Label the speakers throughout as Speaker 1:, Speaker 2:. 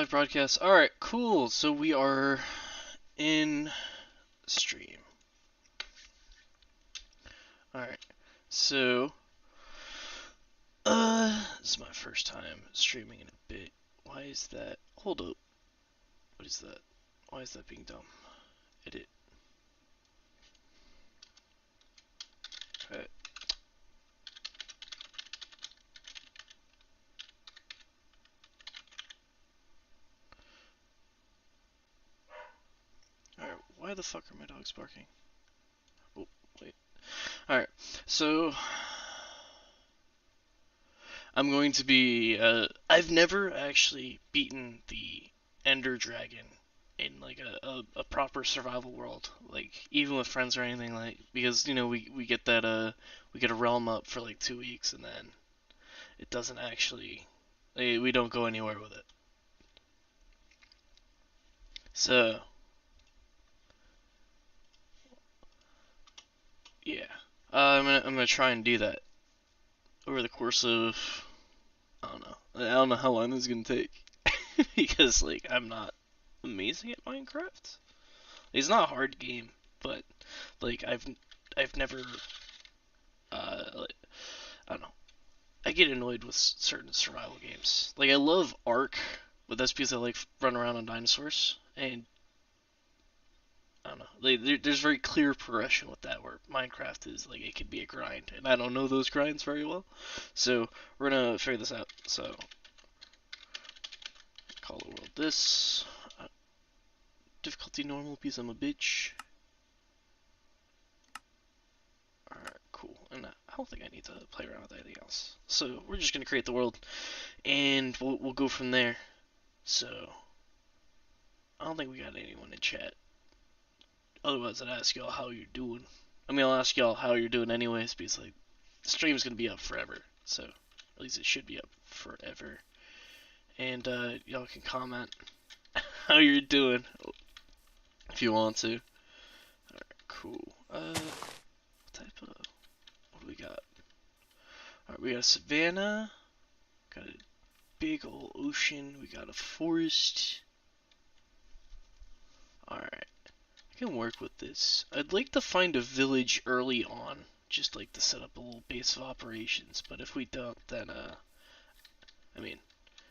Speaker 1: live broadcast. Alright, cool. So we are in stream. Alright. So this is my first time streaming in a bit. Why is that? Hold up. What is that? Why is that being dumb? Edit. Okay. Alright, why the fuck are my dogs barking? Oh, wait. Alright, so I'm going to be I've never actually beaten the Ender Dragon in like a proper survival world, like even with friends or anything, like because we get that we get a realm up for like 2 weeks and then it doesn't actually we don't go anywhere with it. So yeah, I'm gonna try and do that over the course of I don't know how long this is gonna take because like I'm not amazing at Minecraft. It's not a hard game, but like I've never like, I don't know. I get annoyed with certain survival games. Like I love Ark, but that's because I like run around on dinosaurs, and I don't know. Like, there's very clear progression with that. Where Minecraft is like it could be a grind, and I don't know those grinds very well. So we're gonna figure this out. So call the world this. Difficulty normal because I'm a bitch. Alright, cool. And I don't think I need to play around with anything else. So we're just gonna create the world, and we'll go from there. So I don't think we got anyone in chat. Otherwise, I'd ask y'all how you're doing. I mean, I'll ask y'all how you're doing anyways, because like the stream's gonna be up forever. So at least it should be up forever. And y'all can comment how you're doing if you want to. Alright, cool. What type of what do we got? Alright, we got a savanna. Got a big old ocean. We got a forest. Alright. I can work with this. I'd like to find a village early on, just like to set up a little base of operations, but if we don't, then, I mean,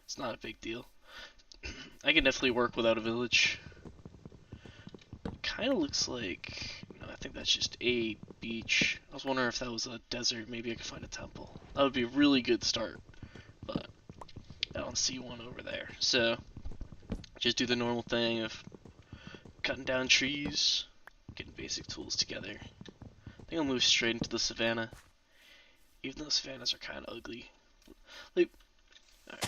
Speaker 1: it's not a big deal. I can definitely work without a village. Kinda looks like, I think that's just a beach. I was wondering if that was a desert, maybe I could find a temple. That would be a really good start, but I don't see one over there. So, just do the normal thing of cutting down trees, getting basic tools together. I think I'll move straight into the savannah, even though savannas are kind of ugly. Like, right.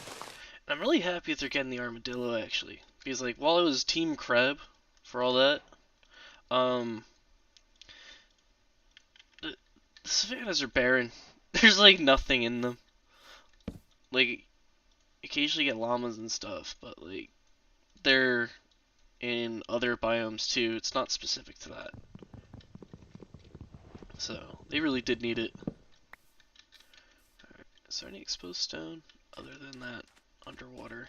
Speaker 1: I'm really happy that they're getting the armadillo actually, because like while I was Team Crab for all that, um, the savannas are barren. There's like nothing in them. Like, occasionally get llamas and stuff, but like they're in other biomes too. It's not specific to that. So they really did need it. Alright, is there any exposed stone other than that underwater?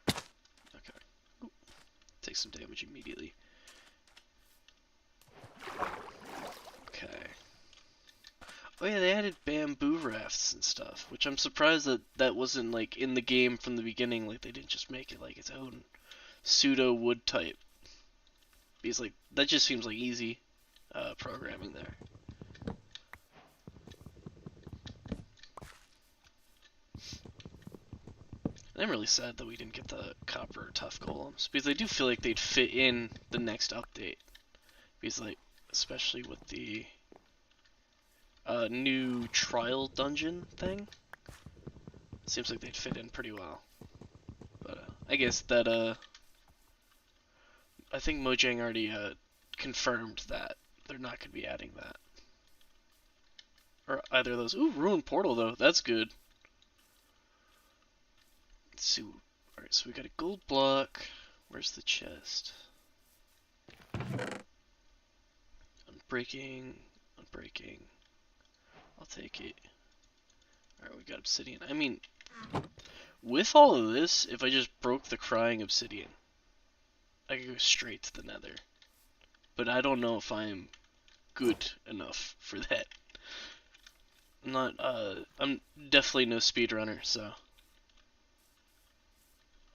Speaker 1: Okay. Ooh, take some damage immediately. Okay. Oh yeah, they added bamboo rafts and stuff, which I'm surprised that that wasn't like in the game from the beginning. Like they didn't just make it like its own pseudo wood type. Because like that just seems like easy programming there. I'm really sad that we didn't get the copper tough golems because I do feel like they'd fit in the next update. Because like, especially with the new trial dungeon thing, it seems like they'd fit in pretty well. But I guess that I think Mojang already confirmed that they're not going to be adding that. Or either of those. Ooh, Ruined Portal though, that's good. Let's see. Alright, so we got a gold block. Where's the chest? Unbreaking, unbreaking. I'll take it. Alright, we got obsidian. I mean, With all of this, if I just broke the crying obsidian, I could go straight to the nether. But I don't know if I'm good enough for that. I'm definitely no speedrunner, so.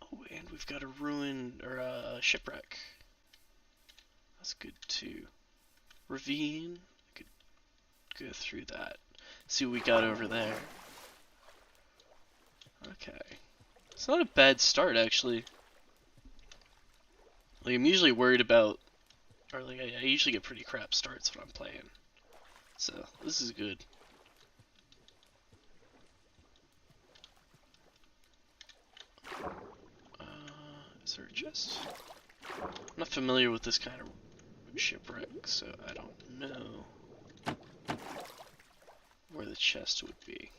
Speaker 1: Oh, and we've got a ruin, or a shipwreck. That's good too. Ravine, I could go through that. See what we got over there. Okay. It's not a bad start, actually. Like, I'm usually worried about, or like, I usually get pretty crap starts when I'm playing. So, this is good. Is there a chest? I'm not familiar with this kind of shipwreck, so I don't know where the chest would be.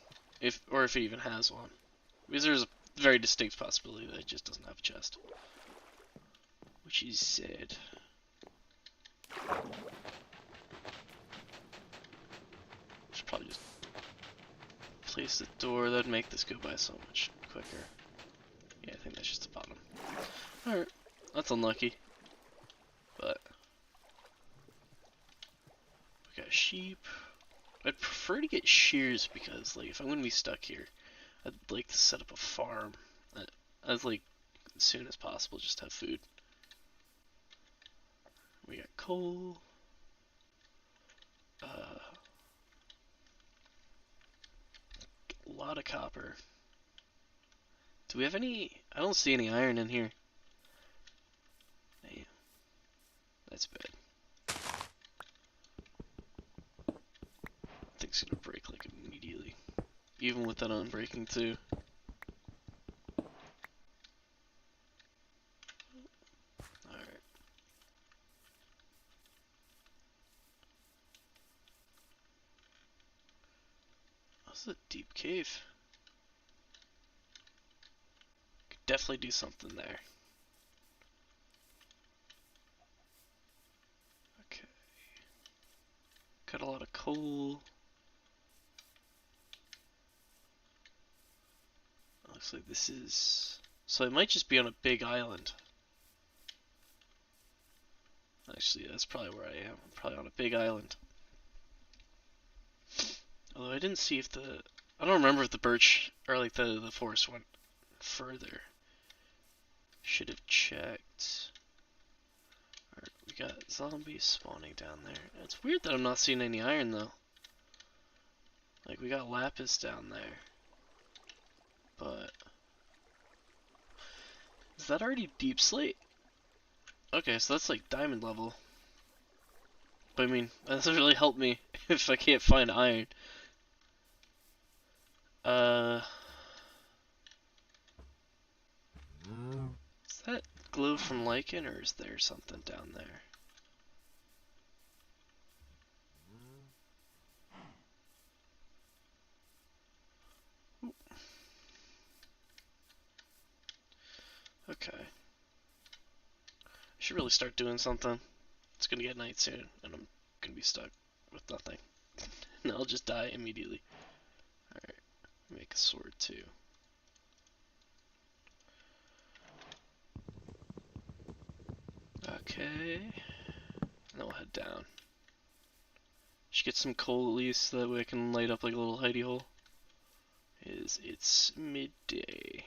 Speaker 1: Or if it even has one. Because there's a very distinct possibility that it just doesn't have a chest. Which is sad. Should probably just place the door. That'd make this go by so much quicker. Yeah, I think that's just the bottom. Alright, that's unlucky. But we got sheep. I'd prefer to get shears because, like, if I'm gonna be stuck here, I'd like to set up a farm. As like as soon as possible, just have food. We got coal. A lot of copper. Do we have any? I don't see any iron in here. Damn, that's bad. Thing's gonna break like immediately, even with that unbreaking too. Alright. That's a deep cave. Could definitely do something there. Okay. Got a lot of coal. Looks like this is... So it might just be on a big island. Actually, that's probably where I am. I'm probably on a big island. Although I didn't see if the... I don't remember if the birch, or like the forest went further. Should have checked. Alright, we got zombies spawning down there. It's weird that I'm not seeing any iron though. Like, we got lapis down there. But... Is that already deep slate? Okay, so that's like diamond level. But I mean, that doesn't really help me if I can't find iron. Is that glue from lichen, or is there something down there? Okay. I should really start doing something. It's gonna get night soon, and I'm gonna be stuck with nothing. And I'll just die immediately. Alright, make a sword too. Okay. And then we'll head down. Should get some coal at least, so that way I can light up like a little hidey hole. It's midday.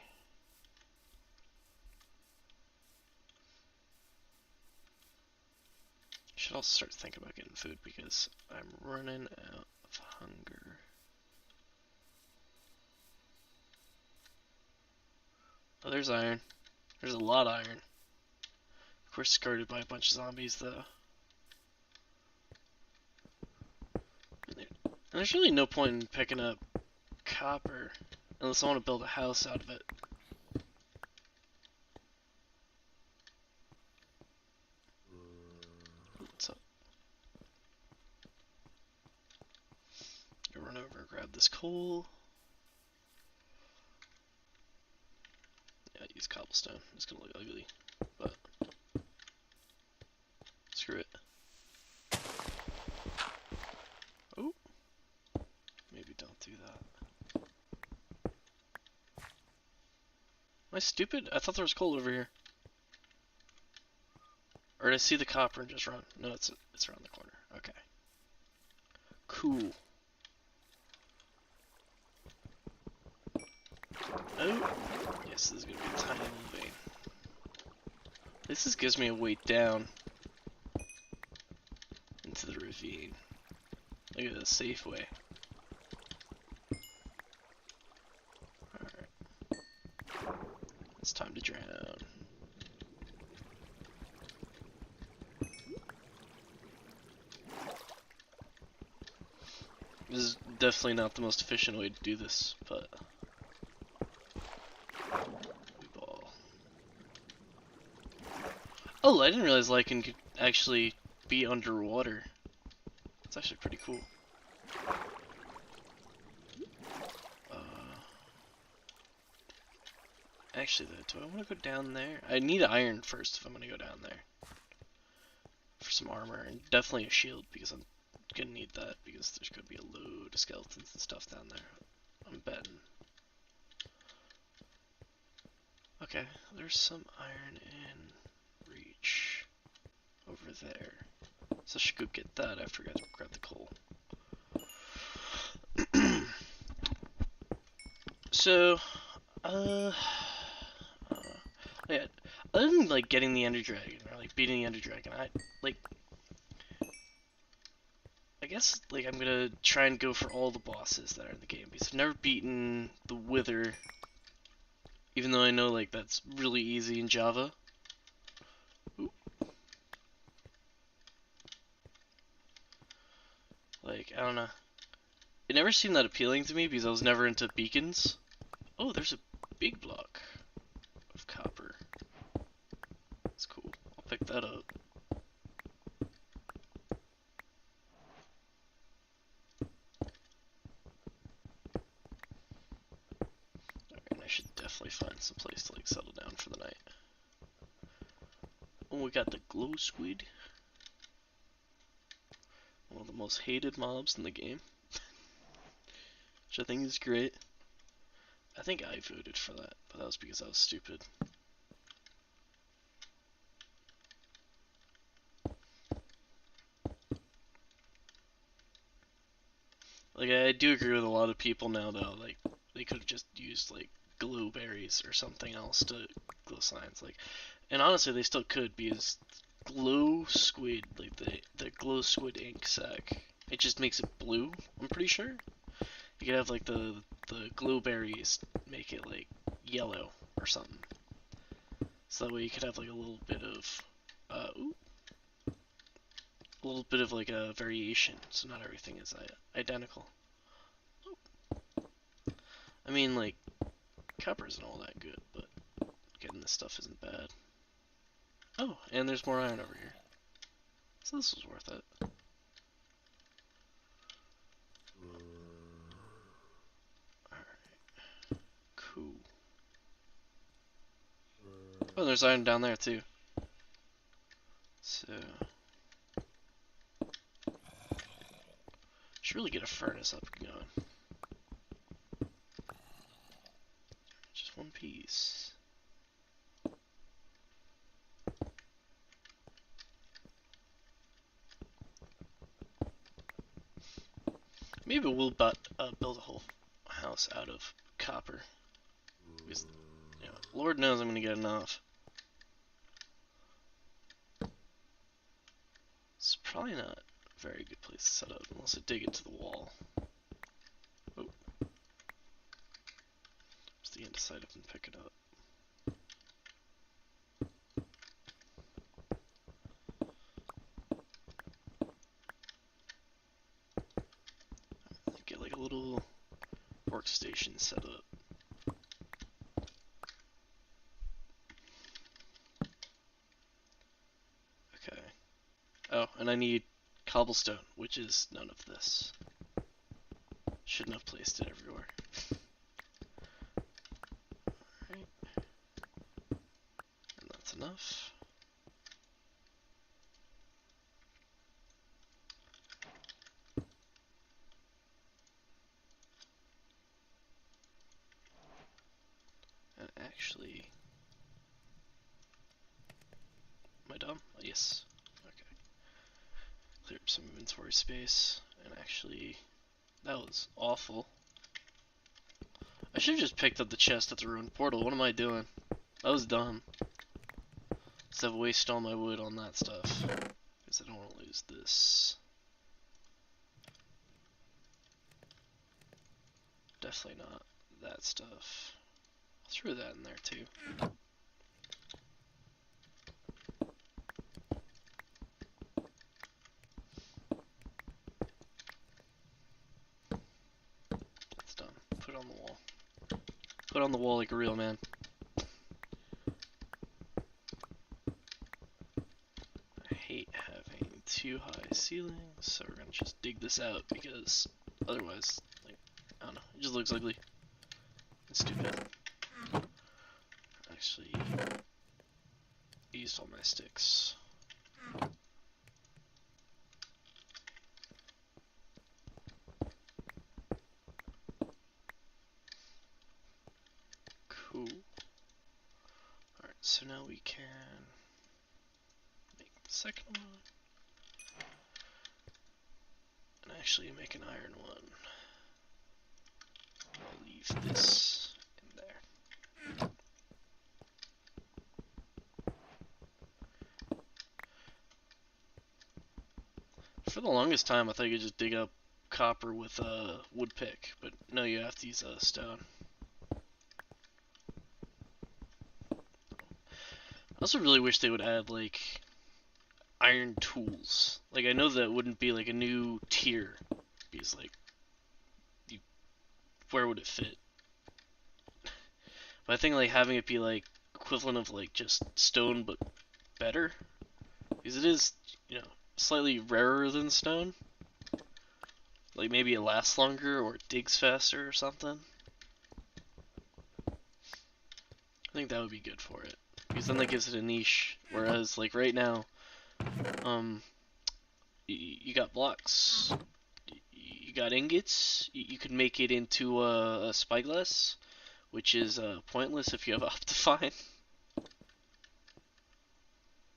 Speaker 1: Should also start thinking about getting food because I'm running out of hunger. Oh, there's iron. There's a lot of iron. Of course, skirted by a bunch of zombies, though. And there's really no point in picking up copper unless I want to build a house out of it. What's up? I'll run over and grab this coal. Yeah, I use cobblestone. It's gonna look ugly, but screw it. Oh, maybe don't do that. I stupid? I thought there was coal over here. Or did I see the copper and just run? No, it's around the corner. Okay. Cool. Oh, yes, this is gonna be a tiny little vein. This just gives me a way down into the ravine. Look at this safe way. Alright. It's time to drown. This is definitely not the most efficient way to do this, but ball. Oh, I didn't realize Lycan could actually be underwater. It's actually pretty cool. Actually, though, do I want to go down there? I need iron first if I'm going to go down there. For some armor, and definitely a shield, because I'm going to need that, because there's going to be a load of skeletons and stuff down there. I'm betting. Okay, there's some iron in reach over there. So I should go get that after I grab the coal. So, yeah, other than like getting the Ender Dragon or like beating the Ender Dragon, I guess like I'm gonna try and go for all the bosses that are in the game because I've never beaten the Wither, even though I know like that's really easy in Java. Ooh. Like I don't know, it never seemed that appealing to me because I was never into beacons. Oh, there's a big block of copper. That's cool. I'll pick that up. Alright, I should definitely find some place to like settle down for the night. Oh, we got the glow squid. One of the most hated mobs in the game. Which I think is great. I think I voted for that, but that was because I was stupid. Like, I do agree with a lot of people now, though. Like, they could have just used, like, glow berries or something else to glow signs. Like, and honestly, they still could, because glow squid, like, the glow squid ink sac, it just makes it blue, I'm pretty sure. You could have, like, the glow berries make it, like, yellow or something. So that way you could have, like, a little bit of, like, a variation, so not everything is identical. I mean, like, copper isn't all that good, but getting this stuff isn't bad. Oh, and there's more iron over here. So this was worth it. Alright. Cool. Oh, there's iron down there, too. So... should really get a furnace up and going. Just one piece. Maybe we'll build a whole house out of copper. Because, you know, Lord knows I'm gonna get enough. It's probably not a very good place to set up unless I dig into the wall. Oh. Just the inside up and pick it up. Get like a little workstation set up. Okay. Oh, and I need cobblestone, which is none of this. Shouldn't have placed it everywhere. Alright. And that's enough. And actually... Am I dumb? Yes. Okay. Clear up some inventory space. And actually, that was awful. I should have just picked up the chest at the ruined portal. What am I doing? That was dumb. Instead of waste all my wood on that stuff. Because I don't want to lose this. Definitely not that stuff. I'll throw that in there too. That's done. Put it on the wall. Put it on the wall like a real man. I hate having too high ceilings, so we're gonna just dig this out because otherwise, like, I don't know, it just looks ugly. It's stupid. Actually, used all my sticks. Cool. Alright, so now we can make the second one. And actually make an iron one. I'll leave this in there. For the longest time, I thought you could just dig up copper with a wood pick, but no, you have to use a stone. I also really wish they would add, like, iron tools. Like, I know that wouldn't be, like, a new tier, because, like, where would it fit? But I think, like, having it be, like, equivalent of, like, just stone, but better, because it is, you know, slightly rarer than stone. Like, maybe it lasts longer, or it digs faster, or something. I think that would be good for it, because then that gives it a niche, whereas, like, right now, you got blocks, you got ingots, you could make it into a spyglass, which is pointless if you have Optifine.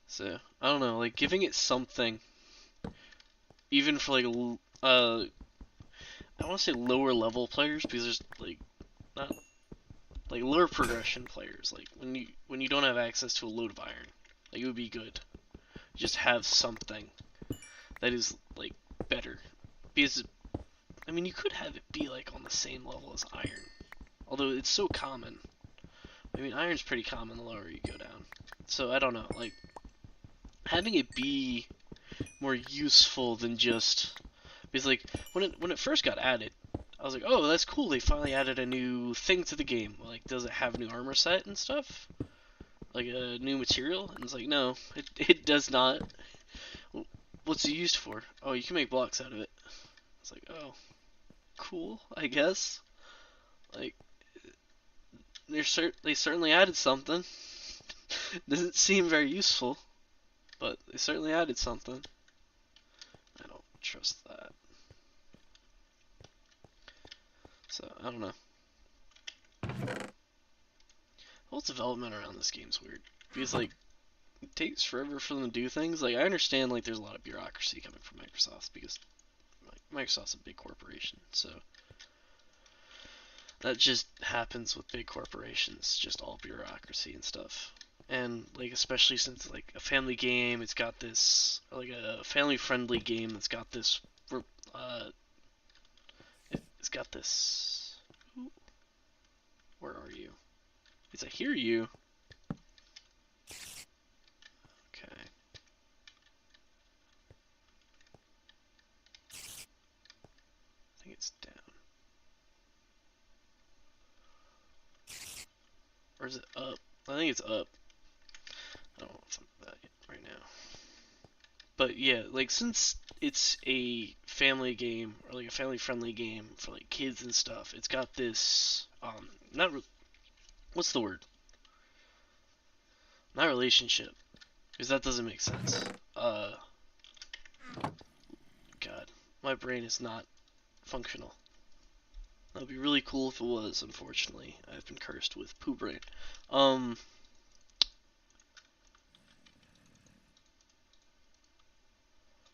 Speaker 1: So, I don't know, like, giving it something, even for, like, I want to say lower level players, because there's, like, not, like, lower progression players, like, when you don't have access to a load of iron, like, it would be good. Just have something that is, like, better. Because, I mean, you could have it be, like, on the same level as iron. Although, it's so common. I mean, iron's pretty common the lower you go down. So, I don't know, like, having it be more useful than just... Because, like, when it first got added, I was like, oh, that's cool, they finally added a new thing to the game. Like, does it have a new armor set and stuff? Like, a new material? And it's like, no, it does not. What's it used for? Oh, you can make blocks out of it. It's like, oh, cool, I guess. Like, they certainly added something. Doesn't seem very useful, but they certainly added something. I don't trust that. So, I don't know. The whole development around this game's weird. Because, like, it takes forever for them to do things. Like, I understand, like, there's a lot of bureaucracy coming from Microsoft, because, like, Microsoft's a big corporation, so... That just happens with big corporations, just all bureaucracy and stuff. And, like, especially since, like, a family game, it's got this, like, a family-friendly game that's got this, it's got this, where are you? Because I hear you. Okay. I think it's down. Or is it up? I think it's up. I don't know if I'm that right now. But yeah, like, since it's a family game, or like a family-friendly game for like kids and stuff, it's got this, not, what's the word? Not relationship, because that doesn't make sense. God, my brain is not functional. That would be really cool if it was. Unfortunately, I've been cursed with poo brain. Um,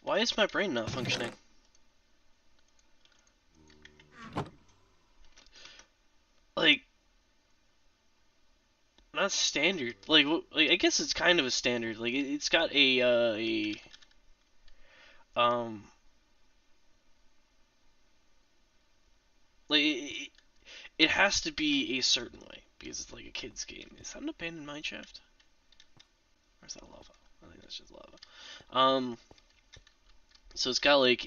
Speaker 1: why is my brain not functioning? Like, not standard. Like I guess it's kind of a standard. Like, it's got um, like it has to be a certain way because it's like a kid's game. Is that an abandoned mineshaft? Or is that lava? I think that's just lava. Um, so it's got like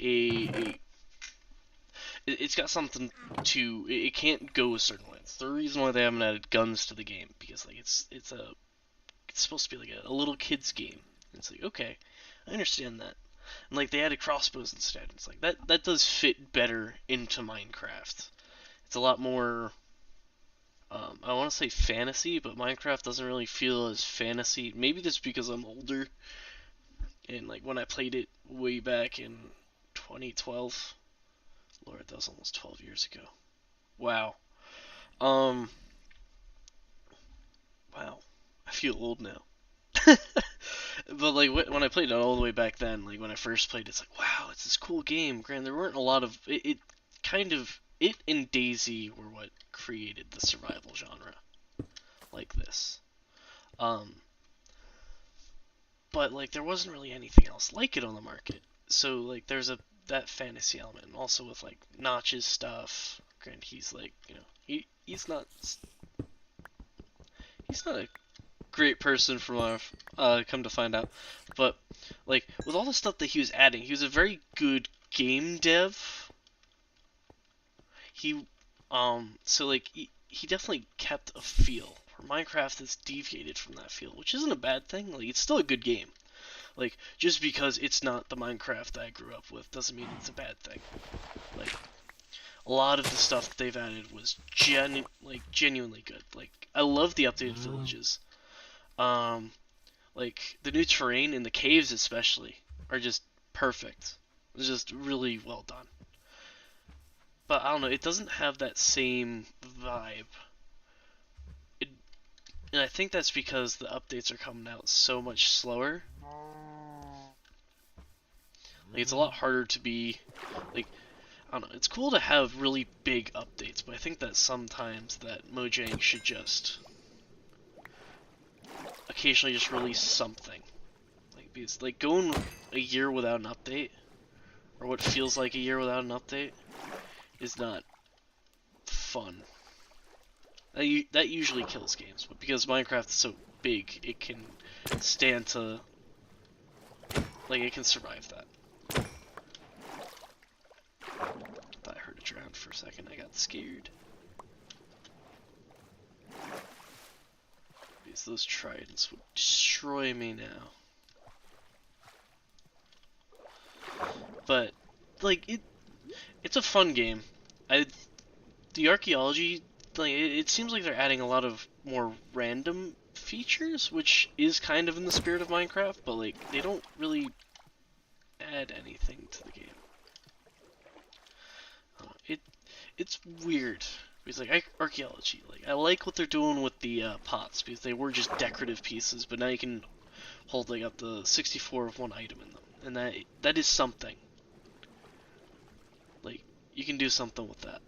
Speaker 1: it's got something to it can't go a certain way. It's the reason why they haven't added guns to the game because like it's supposed to be like a little kid's game. It's like okay, I understand that. And like they added crossbows instead. It's like that does fit better into Minecraft. It's a lot more I want to say fantasy, but Minecraft doesn't really feel as fantasy. Maybe that's because I'm older and like when I played it way back in 2012. Lord, that was almost 12 years ago. Wow. Um, wow. I feel old now. But like when I played it all the way back then, like when I first played, it's like wow, it's this cool game. Granted, there weren't a lot of it. Kind of it and DayZ were what created the survival genre like this. Um, but like there wasn't really anything else like it on the market. So like there's a that fantasy element, and also with like Notch's stuff. Granted, he's like he's not a great person from our come to find out. But like with all the stuff that he was adding, he was a very good game dev. He so like he definitely kept a feel. Where Minecraft has deviated from that feel, which isn't a bad thing. Like it's still a good game. Like just because it's not the Minecraft that I grew up with doesn't mean it's a bad thing. Like a lot of the stuff that they've added was genuinely good. Like I love the updated villages. Um, Like the new terrain in the caves especially are just perfect. It's just really well done. But I don't know, it doesn't have that same vibe. It, and I think that's because the updates are coming out so much slower. Like it's a lot harder to be like I don't know, it's cool to have really big updates, but I think that sometimes that Mojang should just occasionally just release something. Like because like going a year without an update or what feels like a year without an update is not fun. That usually kills games, but because Minecraft is so big, it can stand to like it can survive that. Thought I heard a drown for a second. I got scared. Because those tridents would destroy me now. But like it's a fun game. The archaeology like it seems like they're adding a lot of more random features, which is kind of in the spirit of Minecraft, but like they don't really add anything to the game. It's weird because like archaeology, like I like what they're doing with the pots because they were just decorative pieces, but now you can hold like up to 64 of one item in them, and that is something. Like you can do something with that.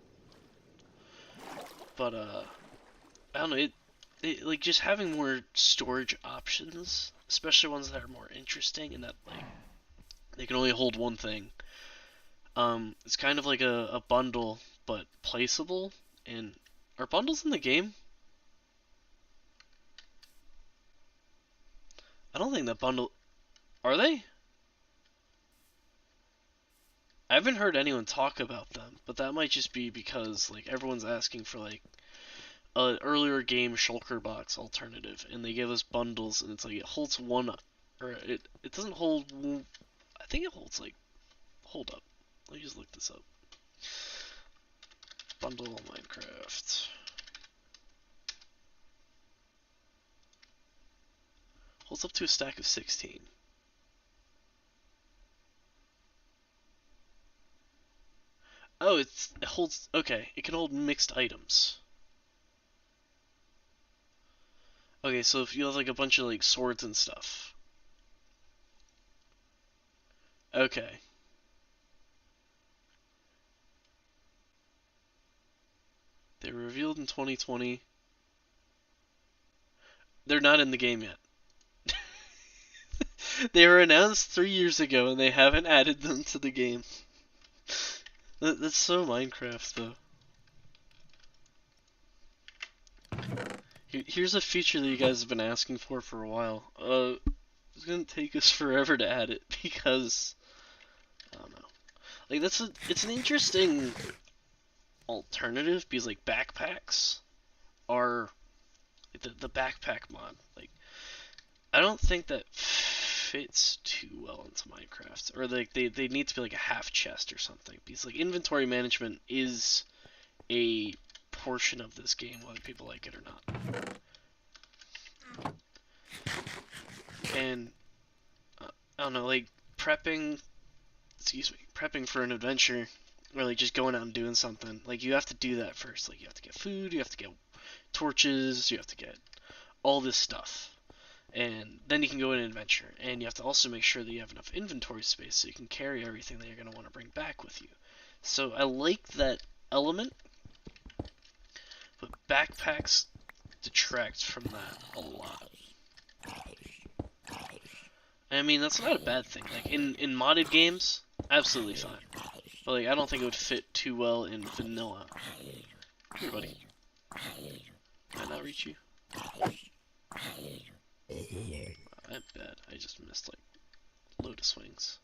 Speaker 1: But I don't know it like just having more storage options, especially ones that are more interesting and that like they can only hold one thing. It's kind of like a bundle, but placeable. And are bundles in the game? I don't think that bundle. Are they? I haven't heard anyone talk about them, but that might just be because like everyone's asking for like an earlier game shulker box alternative, and they give us bundles, and it's like it holds one, or it doesn't hold. I think it holds like. Hold up, let me just look this up. Bundle Minecraft. Holds up to a stack of 16. Oh, it holds. Okay, it can hold mixed items. Okay, so if you have like a bunch of like swords and stuff. Okay. They were revealed in 2020. They're not in the game yet. They were announced 3 years ago and they haven't added them to the game. That's so Minecraft though. Here's a feature that you guys have been asking for a while. It's gonna take us forever to add it because I don't know. Like it's an interesting alternative because like backpacks are the backpack mod. Like I don't think that fits too well into Minecraft, or like they need to be like a half chest or something because like inventory management is a portion of this game, whether people like it or not. And I don't know, like prepping, prepping for an adventure, or like just going out and doing something. Like you have to do that first. Like you have to get food, you have to get torches, you have to get all this stuff. And then you can go on an adventure. And you have to also make sure that you have enough inventory space so you can carry everything that you're going to want to bring back with you. So I like that element, but backpacks detract from that a lot. I mean, that's not a bad thing. Like in modded games, absolutely fine. But like, I don't think it would fit too well in vanilla. Here, buddy. Can I not reach you? I bet I just missed like lotus wings.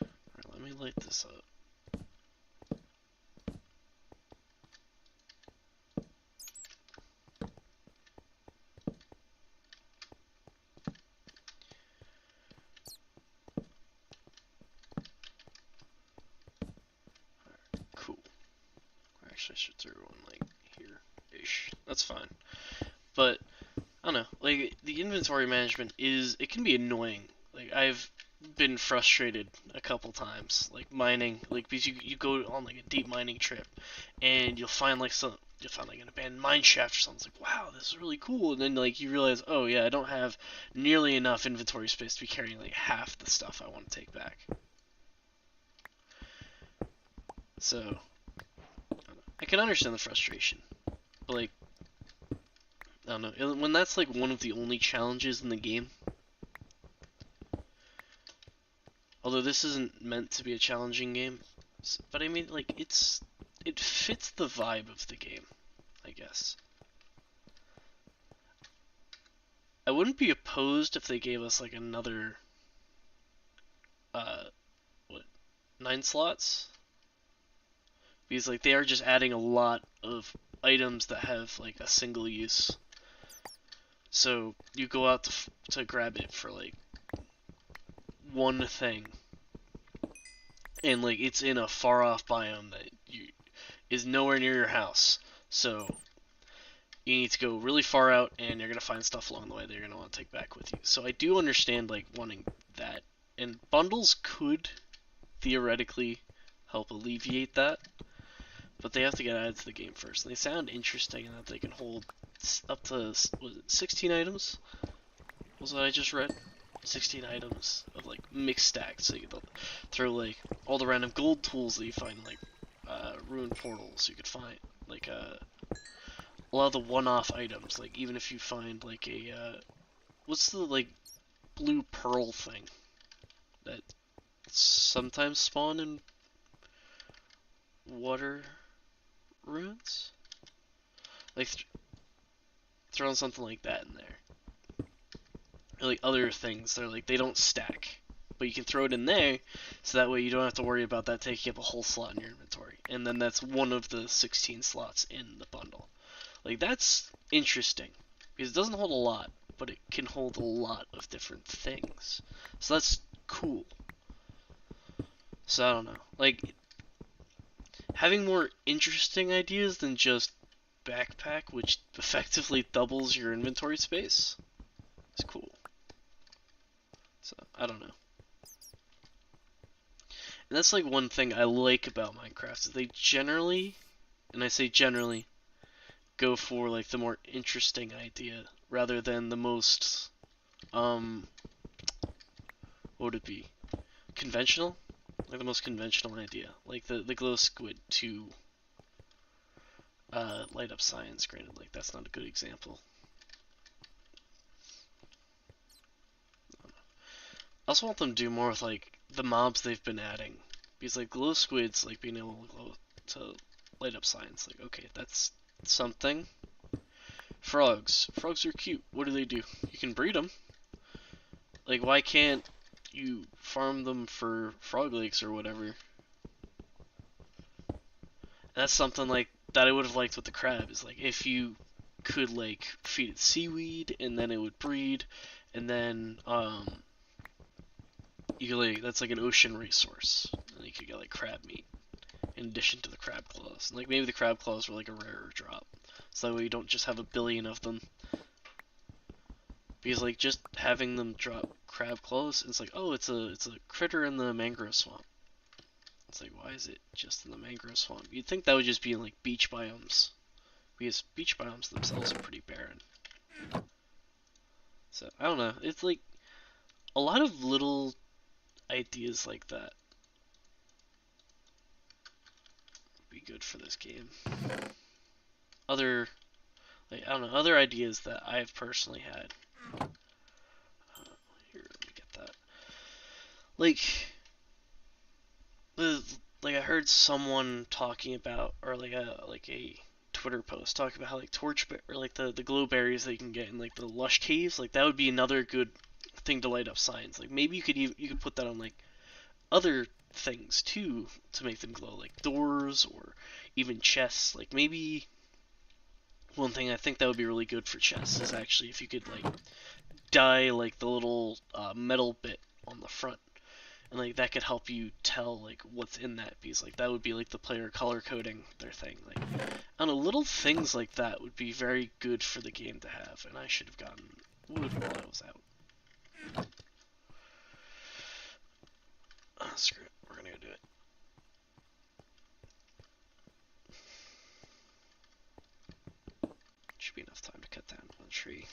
Speaker 1: Alright, let me light this up. Cool. Actually, I should throw one like here-ish. That's fine. But I don't know. Like the inventory management it can be annoying. Like I've been frustrated a couple times, like mining, like because you go on like a deep mining trip, and you'll find like an abandoned mine shaft or something. It's like, wow, this is really cool. And then like you realize, oh yeah, I don't have nearly enough inventory space to be carrying like half the stuff I want to take back. So I can understand the frustration, but like I don't know, when that's like one of the only challenges in the game. Although this isn't meant to be a challenging game, but I mean like it fits the vibe of the game, I guess. I wouldn't be opposed if they gave us like another what, 9 slots? Because like they are just adding a lot of items that have like a single use. So you go out to grab it for like one thing, and like it's in a far off biome that is nowhere near your house. So you need to go really far out, and you're gonna find stuff along the way that you're gonna want to take back with you. So I do understand like wanting that, and bundles could theoretically help alleviate that, but they have to get added to the game first. And they sound interesting in that they can hold up to, was it 16 items? Was what I just read? 16 items of like mixed stacks. So you could throw like all the random gold tools that you find, like ruined portals. You could find like a lot of the one-off items. Like even if you find like a what's the like blue pearl thing that sometimes spawn in water ruins? Like throwing something like that in there. Or like other things, they're like they don't stack, but you can throw it in there, so that way you don't have to worry about that taking up a whole slot in your inventory. And then that's one of the 16 slots in the bundle. Like that's interesting because it doesn't hold a lot, but it can hold a lot of different things. So that's cool. So I don't know, like having more interesting ideas than just backpack, which effectively doubles your inventory space, is cool. So I don't know. And that's like one thing I like about Minecraft is they generally, and I say generally, go for like the more interesting idea rather than the most what would it be? Conventional? Like the most conventional idea. Like the glow squid to light up science, granted, like that's not a good example. I also want them to do more with like the mobs they've been adding. Because like glow squids, like being able to light up science, like okay, that's something. Frogs. Frogs are cute. What do? You can breed them. Like why can't you farm them for frog legs or whatever? That's something like that I would have liked with the crab is like if you could like feed it seaweed and then it would breed and then you could like that's like an ocean resource. And you could get like crab meat in addition to the crab claws. And, like maybe the crab claws were like a rarer drop. So that way you don't just have a billion of them. Because like just having them drop crab claws, it's like, oh, it's a critter in the mangrove swamp. It's like, why is it just in the mangrove swamp? You'd think that would just be in like beach biomes, because beach biomes themselves are pretty barren. So I don't know. It's like a lot of little ideas like that would be good for this game. Other, like I don't know, other ideas that I've personally had. Here, let me get that. Like the like I heard someone talking about, or like a Twitter post talking about how like or like the glow berries that you can get in like the lush caves, like that would be another good thing to light up signs. Like maybe you could put that on like other things too to make them glow, like doors or even chests. Like maybe one thing I think that would be really good for chests is actually if you could like dye like the little metal bit on the front and like that could help you tell like what's in that piece. Like that would be like the player color coding their thing. Like I don't know, little things like that would be very good for the game to have, and I should have gotten wood while I was out. Screw it, we're gonna go do it. Should be enough time to cut down one tree.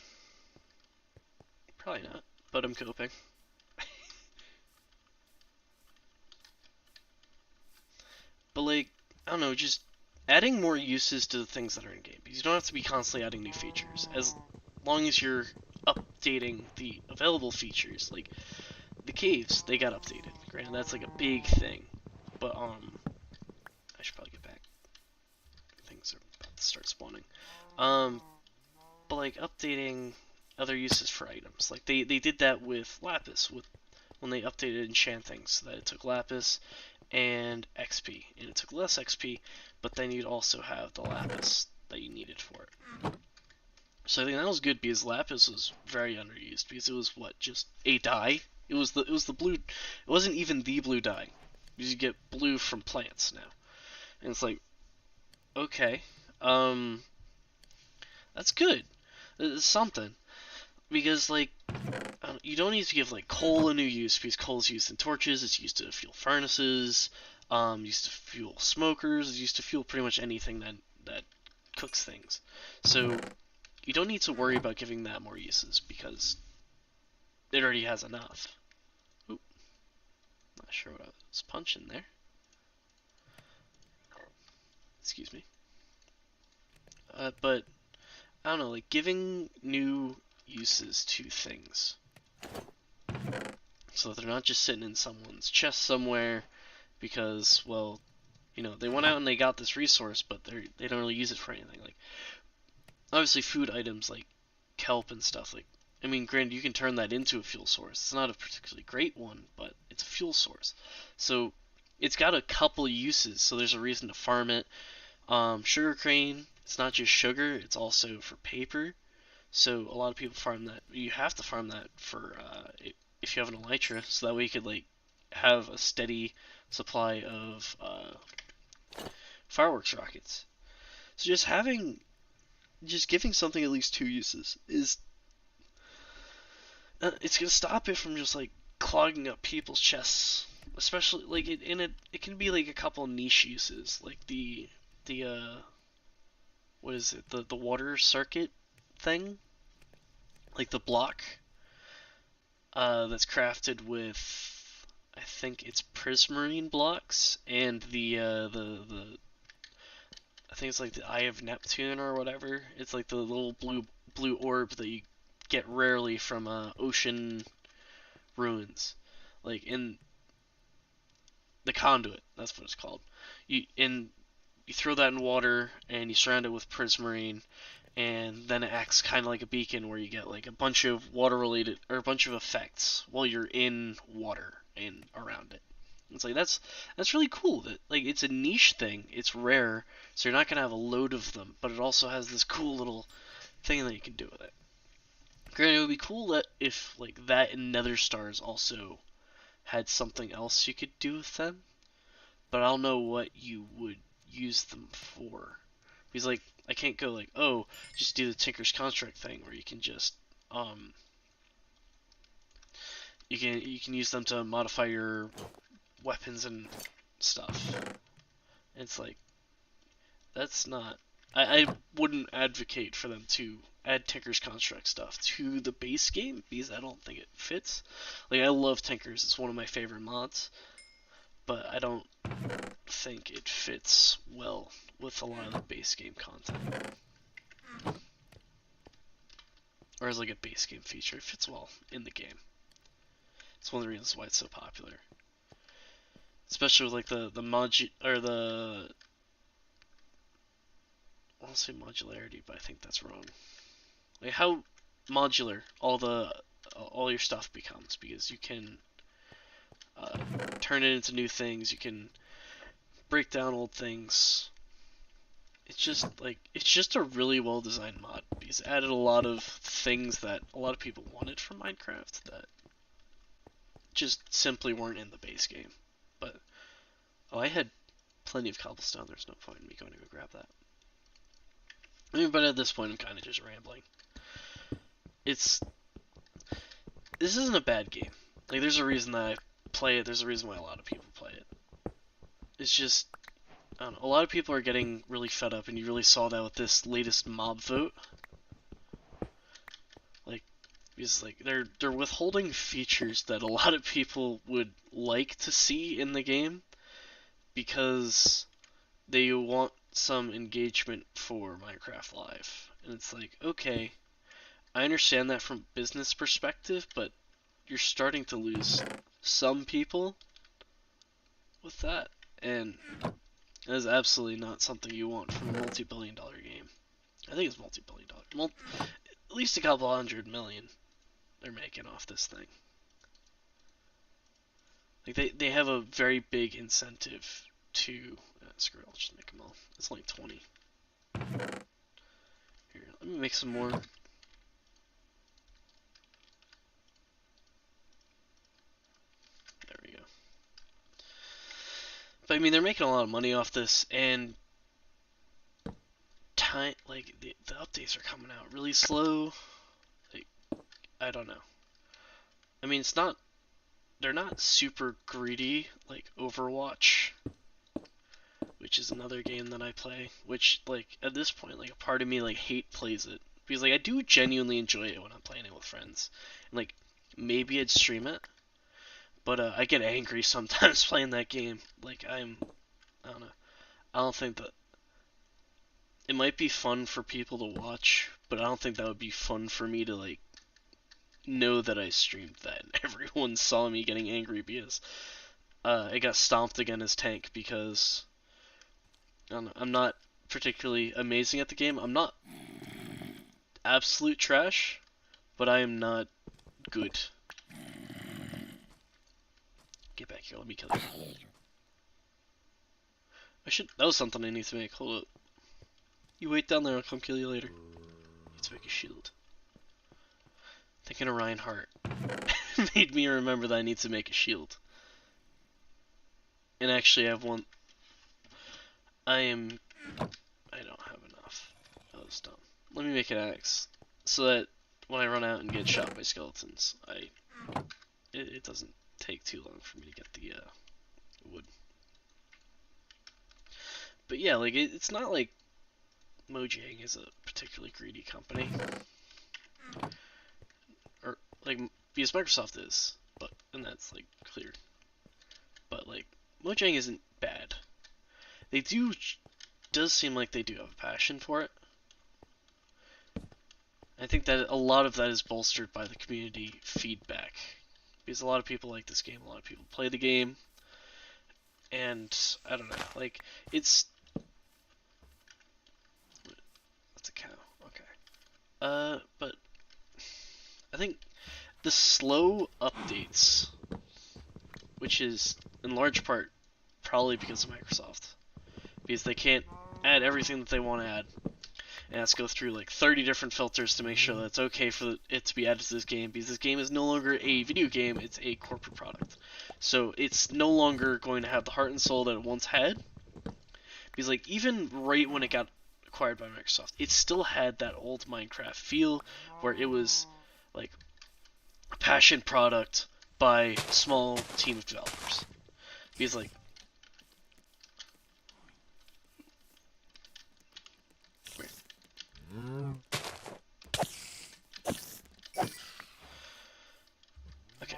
Speaker 1: Probably not, but I'm coping. But like, I don't know, just adding more uses to the things that are in game. Because you don't have to be constantly adding new features. As long as you're updating the available features, like the caves, they got updated. Granted, that's like a big thing. But I should probably get back. Things are about to start spawning. But like updating other uses for items. Like they did that with Lapis with when they updated enchanting so that it took Lapis and XP, and it took less XP, but then you'd also have the Lapis that you needed for it. So I think that was good because Lapis was very underused because it was what, just a dye? It was the blue. It wasn't even the blue dye because you get blue from plants now, and it's like, okay, that's good. It's something because like you don't need to give like coal a new use because coal is used in torches. It's used to fuel furnaces. Used to fuel smokers. It's used to fuel pretty much anything that cooks things. So you don't need to worry about giving that more uses because it already has enough. Oop, not sure what I was punching there. Excuse me. But I don't know, like giving new uses to things so that they're not just sitting in someone's chest somewhere because, well, you know, they went out and they got this resource, but they don't really use it for anything. Like, obviously, food items like kelp and stuff. Like, I mean, granted, you can turn that into a fuel source. It's not a particularly great one, but it's a fuel source. So it's got a couple uses. So there's a reason to farm it. Sugar cane. It's not just sugar. It's also for paper. So a lot of people farm that. You have to farm that for if you have an elytra, so that way you could like have a steady supply of fireworks rockets. So just giving something at least two uses is it's gonna stop it from just like clogging up people's chests especially like it can be like a couple niche uses, like the what is it, the water circuit thing, like the block that's crafted with, I think it's prismarine blocks and the I think it's like the Eye of Neptune or whatever. It's like the little blue orb that you get rarely from ocean ruins, like in the conduit. That's what it's called. You throw that in water and you surround it with prismarine, and then it acts kind of like a beacon where you get like a bunch of water related or a bunch of effects while you're in water and around it. It's like that's really cool. That like it's a niche thing. It's rare, so you're not gonna have a load of them. But it also has this cool little thing that you can do with it. Granted, it would be cool that if like that and Nether Stars also had something else you could do with them. But I don't know what you would use them for. Because like I can't go like, oh, just do the Tinker's Construct thing where you can just you can use them to modify your weapons and stuff. It's like that's not. I wouldn't advocate for them to add Tinker's Construct stuff to the base game because I don't think it fits. Like I love Tinker's; it's one of my favorite mods, but I don't think it fits well with a lot of the base game content. Or as like a base game feature, it fits well in the game. It's one of the reasons why it's so popular. Especially with like the modu or the I want to say modularity, but I think that's wrong. Like how modular all your stuff becomes because you can turn it into new things. You can break down old things. It's just a really well designed mod because it added a lot of things that a lot of people wanted from Minecraft that just simply weren't in the base game. But oh, I had plenty of cobblestone. There's no point in me going to go grab that. I mean, but at this point, I'm kind of just rambling. This isn't a bad game. Like, there's a reason that I play it. There's a reason why a lot of people play it. It's just I don't know, a lot of people are getting really fed up, and you really saw that with this latest mob vote. Like, because like they're withholding features that a lot of people would like to see in the game because they want some engagement for Minecraft Live. And it's like, okay, I understand that from business perspective, but you're starting to lose some people with that, and that is absolutely not something you want from a multi-billion-dollar game. I think it's multi-billion-dollar. At least a couple $100 million they're making off this thing. Like they have a very big incentive to screw it, I'll just make them all. It's only 20. Here, let me make some more. There we go. But I mean, they're making a lot of money off this, and time like the updates are coming out really slow. Like I don't know. I mean, they're not super greedy like Overwatch, which is another game that I play. Which like at this point, like a part of me like hate plays it because like I do genuinely enjoy it when I'm playing it with friends. And like maybe I'd stream it, but I get angry sometimes playing that game. Like I don't know. I don't think that it might be fun for people to watch, but I don't think that would be fun for me to like know that I streamed that and everyone saw me getting angry because it got stomped again as tank because I don't know, I'm not particularly amazing at the game. I'm not absolute trash, but I am not good. Get back here, let me kill you. That was something I need to make. Hold up. You wait down there, I'll come kill you later. Need to make a shield. Thinking of Reinhardt made me remember that I need to make a shield. And actually I have one. I don't have enough. That was dumb. Let me make an axe. So that when I run out and get shot by skeletons, it doesn't take too long for me to get the it would. But yeah, like it's not like Mojang is a particularly greedy company, or like because Microsoft is, but and that's like clear. But like Mojang isn't bad. They does seem like they do have a passion for it. I think that a lot of that is bolstered by the community feedback, because a lot of people like this game, a lot of people play the game, and I don't know, like it's that's a cow. Okay. But I think the slow updates, which is in large part probably because of Microsoft, because they can't add everything that they want to add, and it has to go through like 30 different filters to make sure that it's okay for it to be added to this game, because this game is no longer a video game, it's a corporate product. So it's no longer going to have the heart and soul that it once had, because like even right when it got acquired by Microsoft, it still had that old Minecraft feel where it was like a passion product by a small team of developers. Because like okay.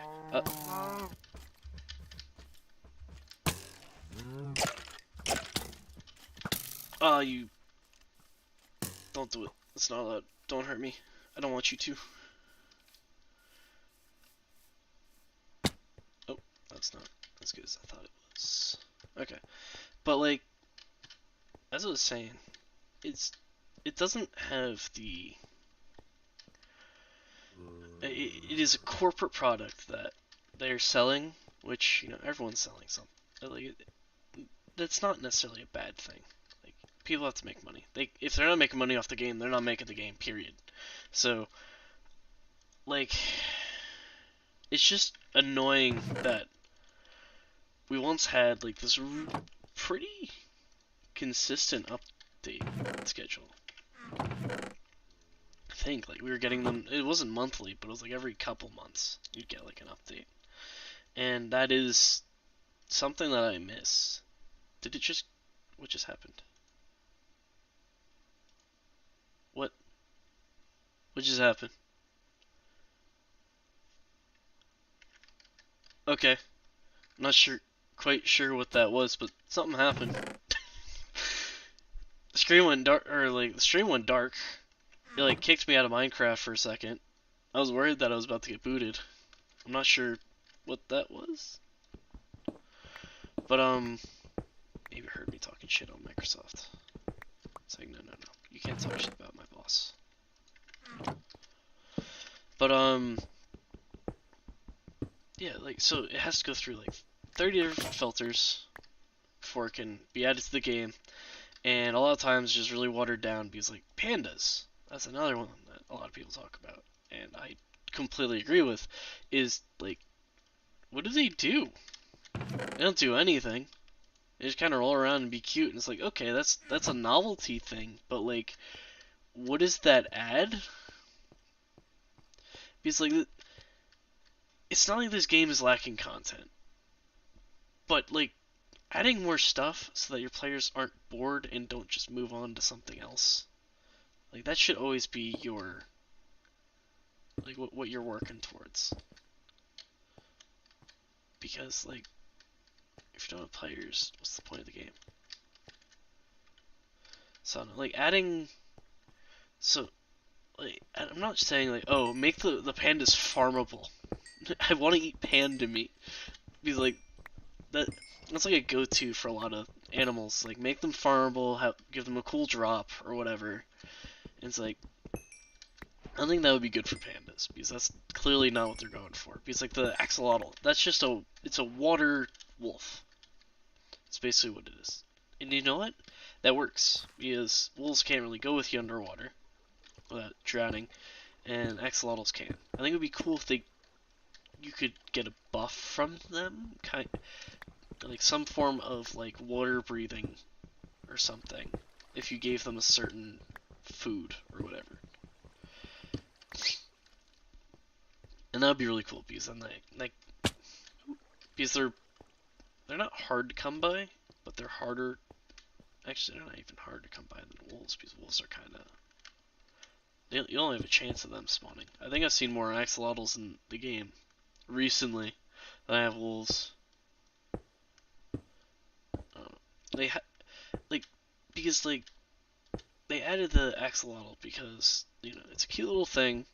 Speaker 1: You don't do it. It's not allowed. Don't hurt me. I don't want you to. Oh, that's not as good as I thought it was. Okay. But like as I was saying, it doesn't have the it is a corporate product that they're selling, which everyone's selling something. Like that's not necessarily a bad thing. Like people have to make money. If they're not making money off the game, they're not making the game. Period. So like it's just annoying that we once had like this pretty consistent update schedule. I think like we were getting them. It wasn't monthly, but it was like every couple months you'd get like an update, and that is something that I miss. Did it just? What just happened? What? What just happened? Okay, I'm not quite sure what that was, but something happened. The screen went dark, or like the stream went dark. It like kicked me out of Minecraft for a second. I was worried that I was about to get booted. I'm not sure what that was, but maybe heard me talking shit on Microsoft. It's like no, you can't talk shit about my boss. But yeah, like so it has to go through like 30 different filters before it can be added to the game, and a lot of times it's just really watered down because like pandas. That's another one that a lot of people talk about, and I completely agree with. Is like, what do they do? They don't do anything. They just kind of roll around and be cute, and it's like, okay, that's a novelty thing, but like, what does that add? Because like, it's not like this game is lacking content, but like, adding more stuff so that your players aren't bored and don't just move on to something else. Like that should always be your like what you're working towards. Because like, if you don't have players, what's the point of the game? So like adding, so like I'm not saying like, oh, make the pandas farmable. I want to eat panda meat because like that's like a go-to for a lot of animals. Like make them farmable, give them a cool drop or whatever. And it's like I think that would be good for pandas because that's clearly not what they're going for. Because like the axolotl, that's just it's a water wolf. It's basically what it is. And you know what? That works because wolves can't really go with you underwater without drowning, and axolotls can. I think it would be cool if you could get a buff from them, like some form of like water breathing or something, if you gave them a certain food or whatever. And that would be really cool because then because they're they're not hard to come by, but they're harder. Actually, they're not even hard to come by than wolves, because wolves are kind of. You only have a chance of them spawning. I think I've seen more axolotls in the game recently than I have wolves. They like because like they added the axolotl because it's a cute little thing,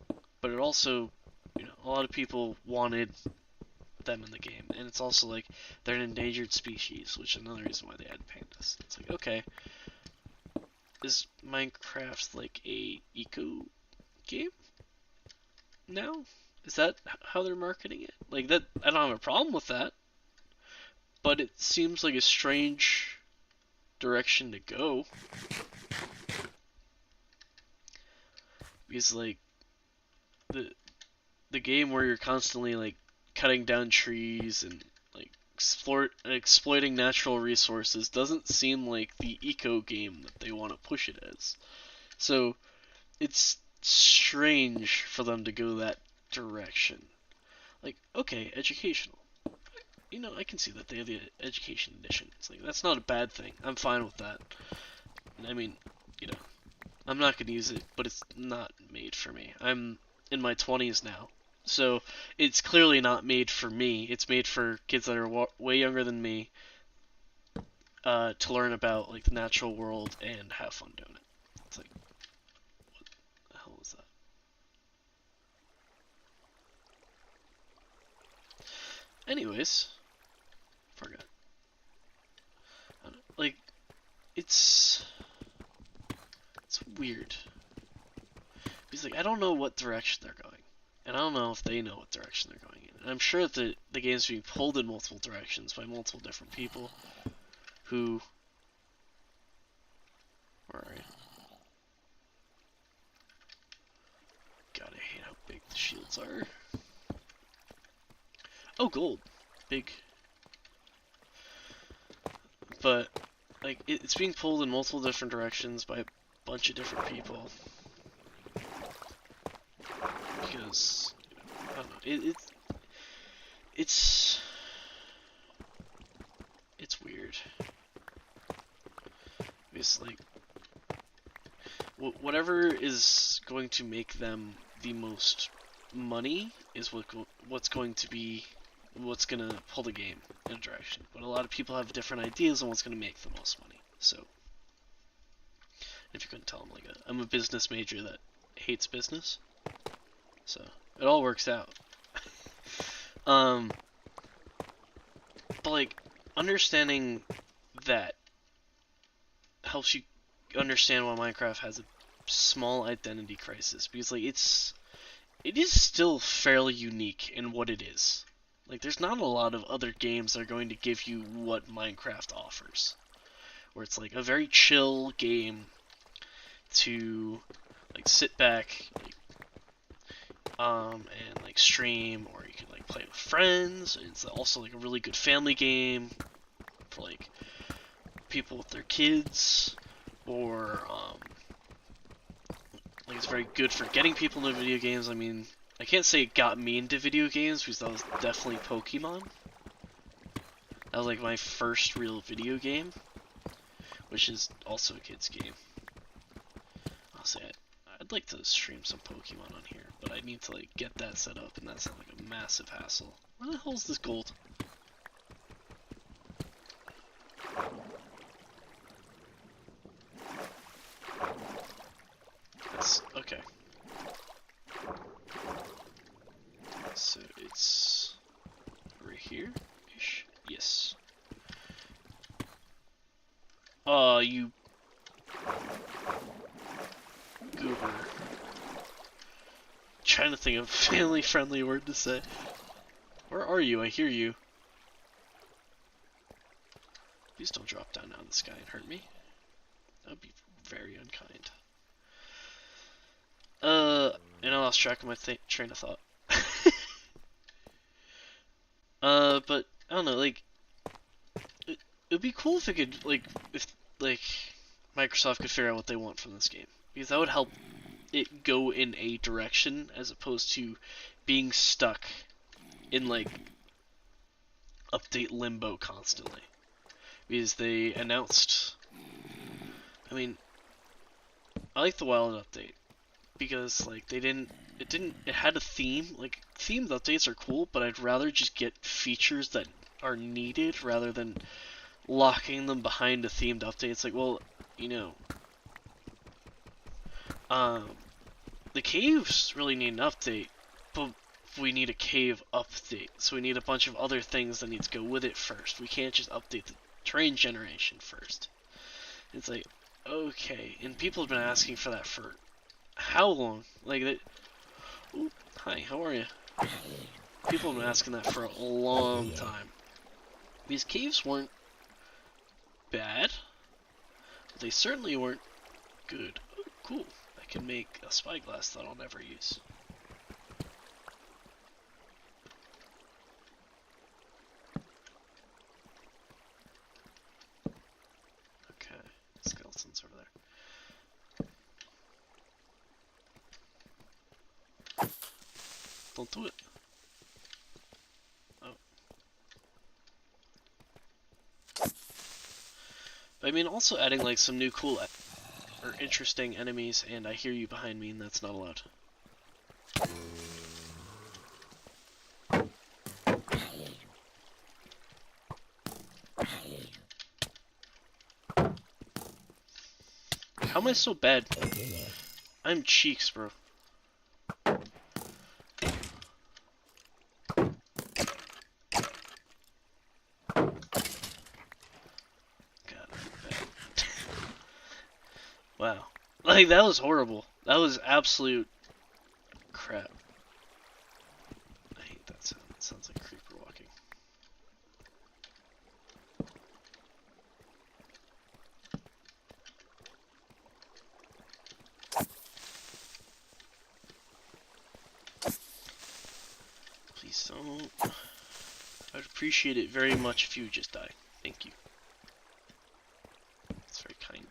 Speaker 1: but it also a lot of people wanted them in the game, and it's also like they're an endangered species, which is another reason why they added pandas. It's like, okay, is Minecraft like a eco game now? Is that how they're marketing it? Like that, I don't have a problem with that, but it seems like a strange direction to go. Because like the game where you're constantly like cutting down trees and like exploiting natural resources doesn't seem like the eco game that they want to push it as. So it's strange for them to go that direction. Like, okay, educational. I can see that they have the education edition. It's like, that's not a bad thing. I'm fine with that. I mean, I'm not gonna use it, but it's not made for me. I'm in my 20s now, so it's clearly not made for me. It's made for kids that are way younger than me, to learn about like the natural world and have fun doing it. It's like, what the hell was that? Anyways, forgot. Like, it's weird. Because like I don't know what direction they're going, and I don't know if they know what direction they're going in. And I'm sure that the game's being pulled in multiple directions by multiple different people. Who? Where are you? God, I hate how big the shields are. Oh, gold. Big. But, like, it's being pulled in multiple different directions by a bunch of different people. Because, I don't know, it's weird. It's like, whatever is going to make them the most money is what's going to pull the game in a direction. But a lot of people have different ideas on what's going to make the most money. So, if you couldn't tell, I'm a business major that hates business. So it all works out. But like understanding that helps you understand why Minecraft has a small identity crisis, because like it is still fairly unique in what it is. Like there's not a lot of other games that are going to give you what Minecraft offers, where it's like a very chill game to like sit back, like, and like stream, or you can like play with friends. It's also like a really good family game for like people with their kids, or like it's very good for getting people into video games. I mean, I can't say it got me into video games because that was definitely Pokemon. That was like my first real video game, which is also a kid's game. I'll say I'd like to stream some Pokemon on here, but I need to like get that set up, and that sounds like a massive hassle. Where the hell is this gold? That's okay. So it's right here-ish? Yes. You goober. Trying to think of a family-friendly word to say. Where are you? I hear you. Please don't drop down out of the sky and hurt me. That would be very unkind. And I lost track of my train of thought. But I don't know, like, it'd be cool if it could, if Microsoft could figure out what they want from this game, because that would help it go in a direction as opposed to being stuck in like update Limbo constantly. Because they announced... I mean, I like the Wild update. Because, like, it had a theme. Like, themed updates are cool, but I'd rather just get features that are needed rather than locking them behind a themed update. It's like, well, you know, the caves really need an update, but we need a cave update, so we need a bunch of other things that need to go with it first. We can't just update the terrain generation first. It's like, okay, and people have been asking for that for how long? Like, ooh, hi, how are you? People have been asking that for a long time. These caves weren't bad, but they certainly weren't good. Oh, cool. I can make a spyglass that I'll never use. Okay, skeletons over there. Don't do it. Oh. But I mean, also adding like some new cool or interesting enemies, and I hear you behind me, and that's not allowed. How am I so bad? I'm cheeks, bro. God, wow. Like, that was horrible. That was absolute crap. I hate that sound. It sounds like a creeper walking. Please don't. I'd appreciate it very much if you would just die. Thank you. It's very kind of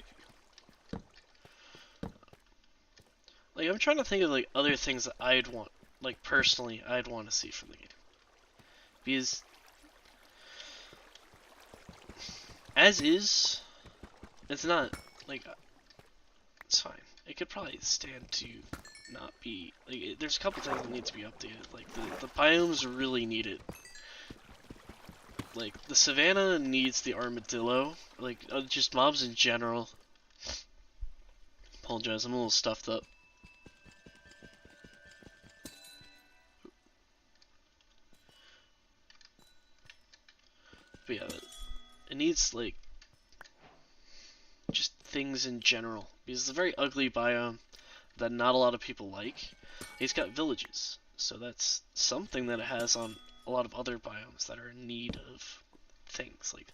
Speaker 1: you. Like, I'm trying to think of, like, other things that I'd want, like, personally, I'd want to see from the game. Because, as is, it's not, like, it's fine. It could probably stand to not be, like, there's a couple things that need to be updated. Like, the biomes really need it. Like, the savannah needs the armadillo. Like, just mobs in general. Apologize, I'm a little stuffed up. But yeah, it needs, like, just things in general. Because it's a very ugly biome that not a lot of people like. It's got villages, so that's something that it has on a lot of other biomes that are in need of things. Like,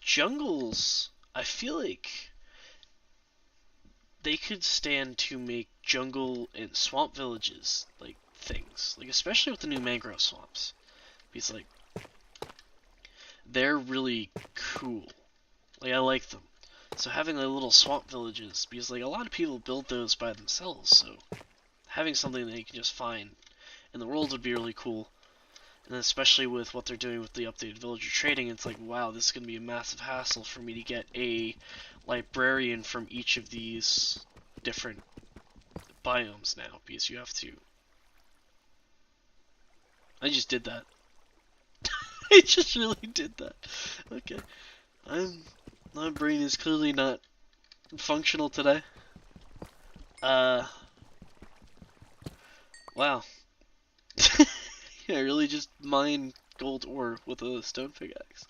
Speaker 1: jungles, I feel like they could stand to make jungle and swamp villages, like, things. Like, especially with the new mangrove swamps. Because, like, they're really cool. Like, I like them. So having like little swamp villages, because like a lot of people build those by themselves, so having something that you can just find in the world would be really cool. And especially with what they're doing with the updated villager trading, it's like, wow, this is going to be a massive hassle for me to get a librarian from each of these different biomes now, because you have to... I just did that. I just really did that. Okay. My brain is clearly not functional today. Wow. I really just mined gold ore with a stone pickaxe.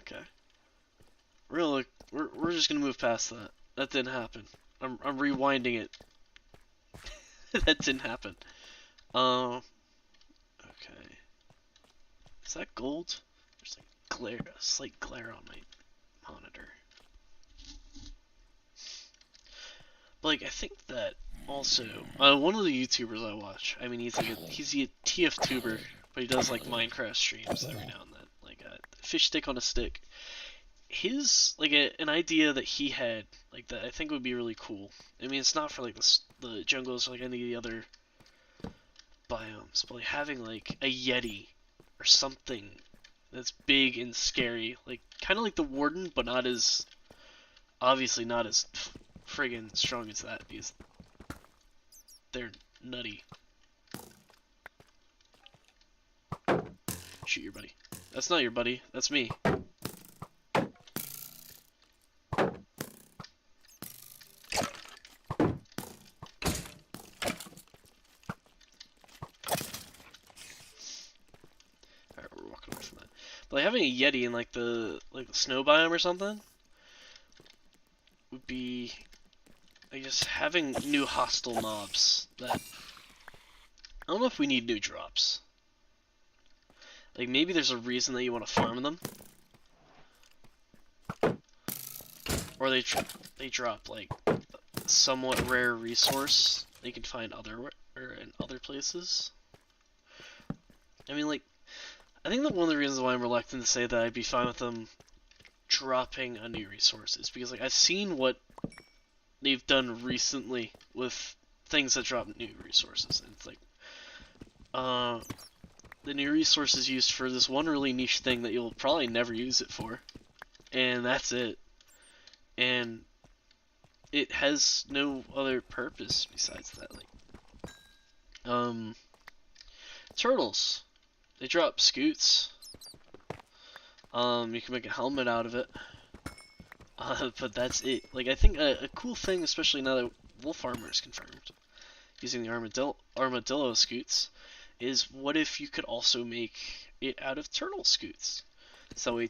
Speaker 1: Okay. We're just gonna move past that. That didn't happen. I'm rewinding it. That didn't happen. Okay. Is that gold? There's like a slight glare on my monitor. But like, I think that also one of the YouTubers I watch. I mean, he's a TF tuber, but he does like Minecraft streams every now and then, like a fish stick on a stick. His like an idea that he had, like that I think would be really cool. I mean, it's not for like the jungles or like any of the other biomes, but like having like a Yeti or something that's big and scary, like kind of like the Warden, but not as obviously not as friggin' strong as that because they're nutty. Shoot your buddy. That's not your buddy. That's me. Alright, we're walking away from that. But like, having a Yeti in like the snow biome or something would be like just having new hostile mobs that I don't know if we need new drops. Like maybe there's a reason that you want to farm them, or they drop like somewhat rare resource they can find in other places. I mean, like I think that one of the reasons why I'm reluctant to say that I'd be fine with them dropping a new resource is because like I've seen what they've done recently with things that drop new resources, and it's like the new resource is used for this one really niche thing that you'll probably never use it for, and that's it. And it has no other purpose besides that. Like, turtles. They drop scoots. You can make a helmet out of it. But that's it. Like, I think a cool thing, especially now that Wolf Armor is confirmed, using the armadillo scoots, is what if you could also make it out of turtle scoots? So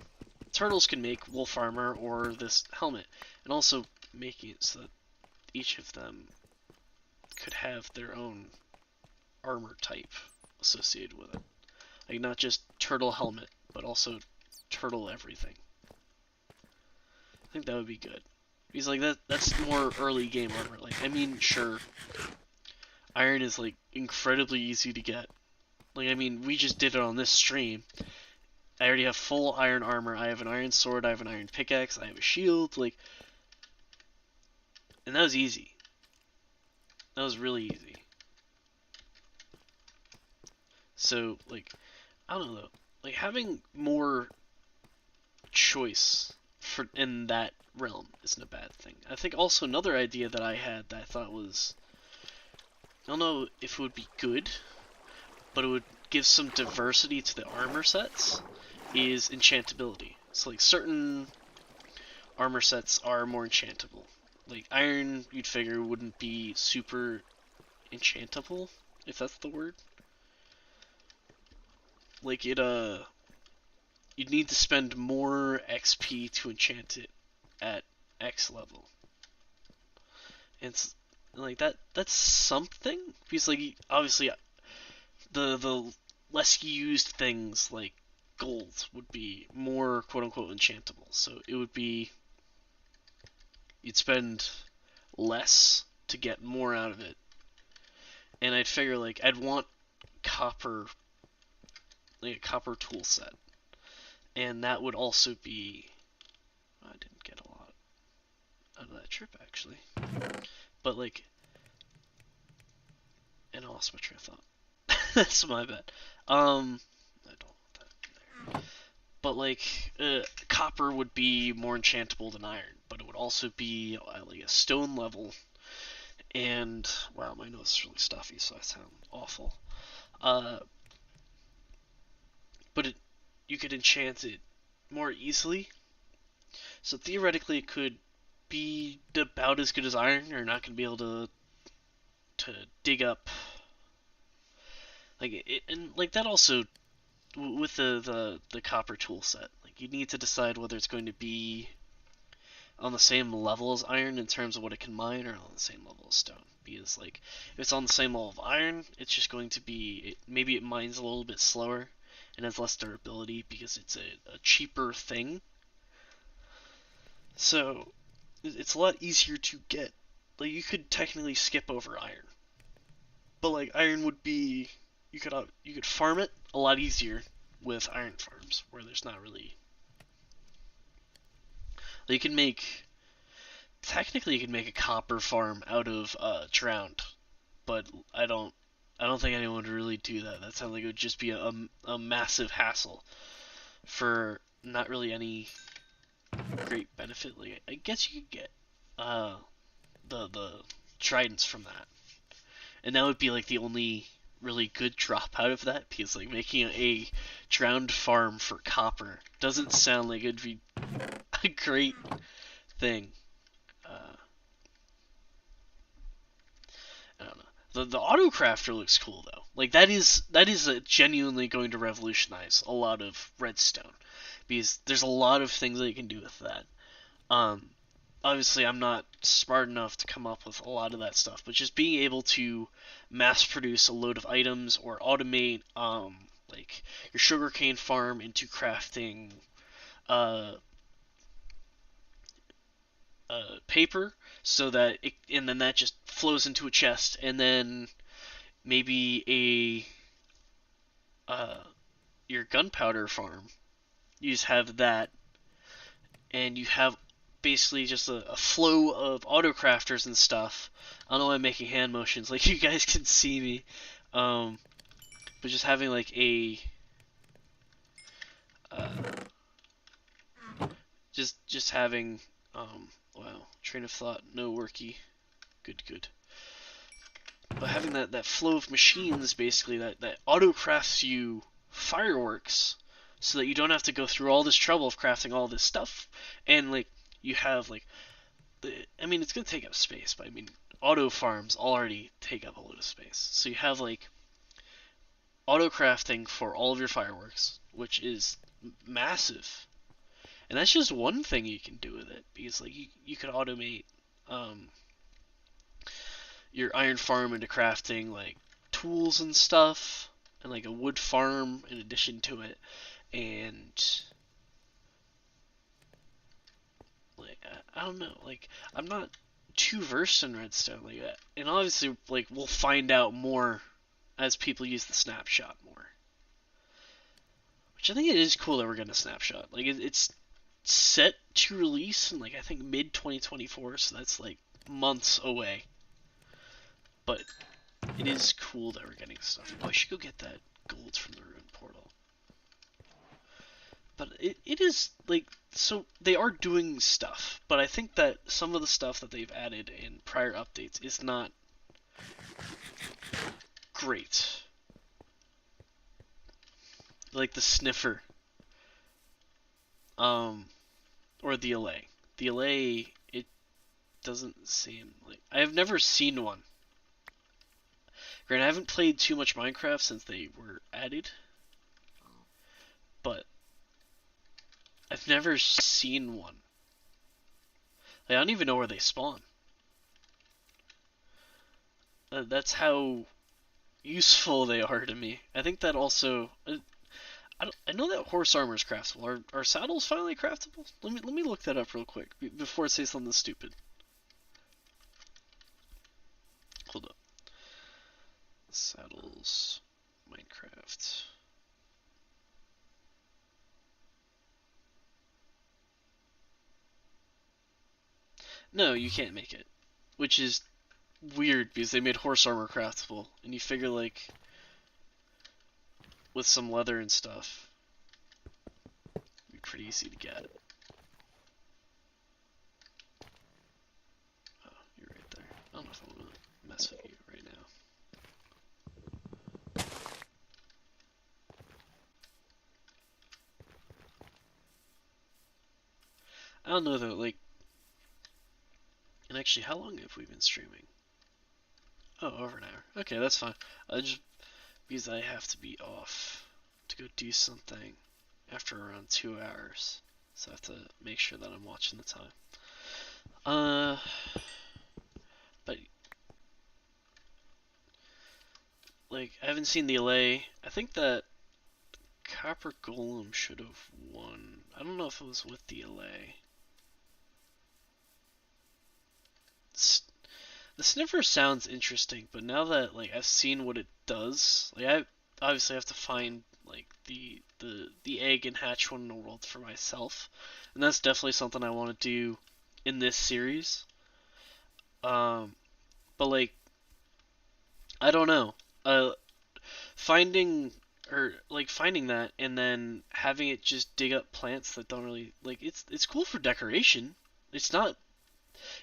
Speaker 1: turtles can make wolf armor or this helmet, and also making it so that each of them could have their own armor type associated with it. Like not just turtle helmet, but also turtle everything. I think that would be good. Because like that's more early game armor. Like I mean, sure, iron is like incredibly easy to get. Like I mean, we just did it on this stream. I already have full iron armor. I have an iron sword. I have an iron pickaxe. I have a shield. Like, and that was easy. That was really easy. So like, I don't know. Like having more choice in that realm isn't a bad thing. I think also another idea that I had that I thought was, I don't know if it would be good, but it would give some diversity to the armor sets, is enchantability. So like certain armor sets are more enchantable. Like iron, you'd figure wouldn't be super enchantable, if that's the word. Like it you'd need to spend more XP to enchant it at X level. And it's like that's something, because like obviously the less used things like gold would be more quote unquote enchantable. So it would be, you'd spend less to get more out of it. And I'd figure like I'd want copper, like a copper tool set. And that would also be, I didn't get a lot out of that trip actually. But like, and I lost my train of thought. That's my bad. I don't want that there. But like, copper would be more enchantable than iron, but it would also be like a stone level. And wow, my nose is really stuffy, so I sound awful. But you could enchant it more easily. So theoretically, it could be about as good as iron. You're not gonna be able to dig up like it, and like that also with the copper tool set. Like you need to decide whether it's going to be on the same level as iron in terms of what it can mine, or on the same level as stone. Because like if it's on the same level of iron, it's just going to be maybe it mines a little bit slower and has less durability because it's a cheaper thing. So it's a lot easier to get. Like you could technically skip over iron, but like iron would be, you could farm it a lot easier with iron farms where there's not really. Like you can make, technically you can make a copper farm out of drowned, but I don't I don't think anyone would really do that. That sounds like it would just be a massive hassle for not really any great benefit. Like I guess you could get uh the tridents from that, and that would be like the only really good drop out of that, because like making a drowned farm for copper doesn't sound like it'd be a great thing. Uh, I don't know. The auto crafter looks cool though. Like that is genuinely going to revolutionize a lot of redstone, because there's a lot of things that you can do with that. Um, Obviously I'm not smart enough to come up with a lot of that stuff, but just being able to mass produce a load of items or automate like your sugarcane farm into crafting uh, paper, so that it, and then that just flows into a chest, and then maybe a your gunpowder farm, you just have that, and you have basically just a flow of auto crafters and stuff. I don't know why I'm making hand motions, like you guys can see me. Um, but just having like a uh, just having wow, train of thought, no worky, good. But having that flow of machines basically that auto crafts you fireworks, so that you don't have to go through all this trouble of crafting all this stuff, and like you have like I mean, it's gonna take up space, but I mean, auto farms already take up a lot of space. So you have like auto crafting for all of your fireworks, which is massive, and that's just one thing you can do with it, because like you could automate um, your iron farm into crafting like tools and stuff, and like a wood farm in addition to it, and like I don't know, like I'm not too versed in redstone like that, and obviously like we'll find out more as people use the snapshot more, which I think it is cool that we're getting a snapshot. Like it's set to release in like I think mid 2024, so that's like months away, but it is cool that we're getting stuff. Oh, I should go get that gold from the ruin portal. But it is like, so they are doing stuff, but I think that some of the stuff that they've added in prior updates is not great. Like the sniffer, um, or the allay. The allay, it doesn't seem like, I have never seen one. Granted, I haven't played too much Minecraft since they were added, but I've never seen one. Like, I don't even know where they spawn. That's how useful they are to me. I think that also, I know that horse armor is craftable. Are saddles finally craftable? Let me look that up real quick before I say something stupid. Hold up. Saddles, Minecraft. No, you can't make it, which is weird because they made horse armor craftable, and you figure like with some leather and stuff, it'd be pretty easy to get. Oh, you're right there. I don't know if I'm gonna mess with you right now. I don't know though, like, and actually, how long have we been streaming? Oh, over an hour. Okay, that's fine. I just, because I have to be off to go do something after around 2 hours, so I have to make sure that I'm watching the time. But like, I haven't seen the allay. I think that Copper Golem should have won. I don't know if it was with the allay. The sniffer sounds interesting, but now that like I've seen what it does, like I obviously have to find like the egg and hatch one in the world for myself, and that's definitely something I want to do in this series. Um, but like I don't know. uh, finding or like finding that and then having it just dig up plants that don't really like it's cool for decoration. It's not.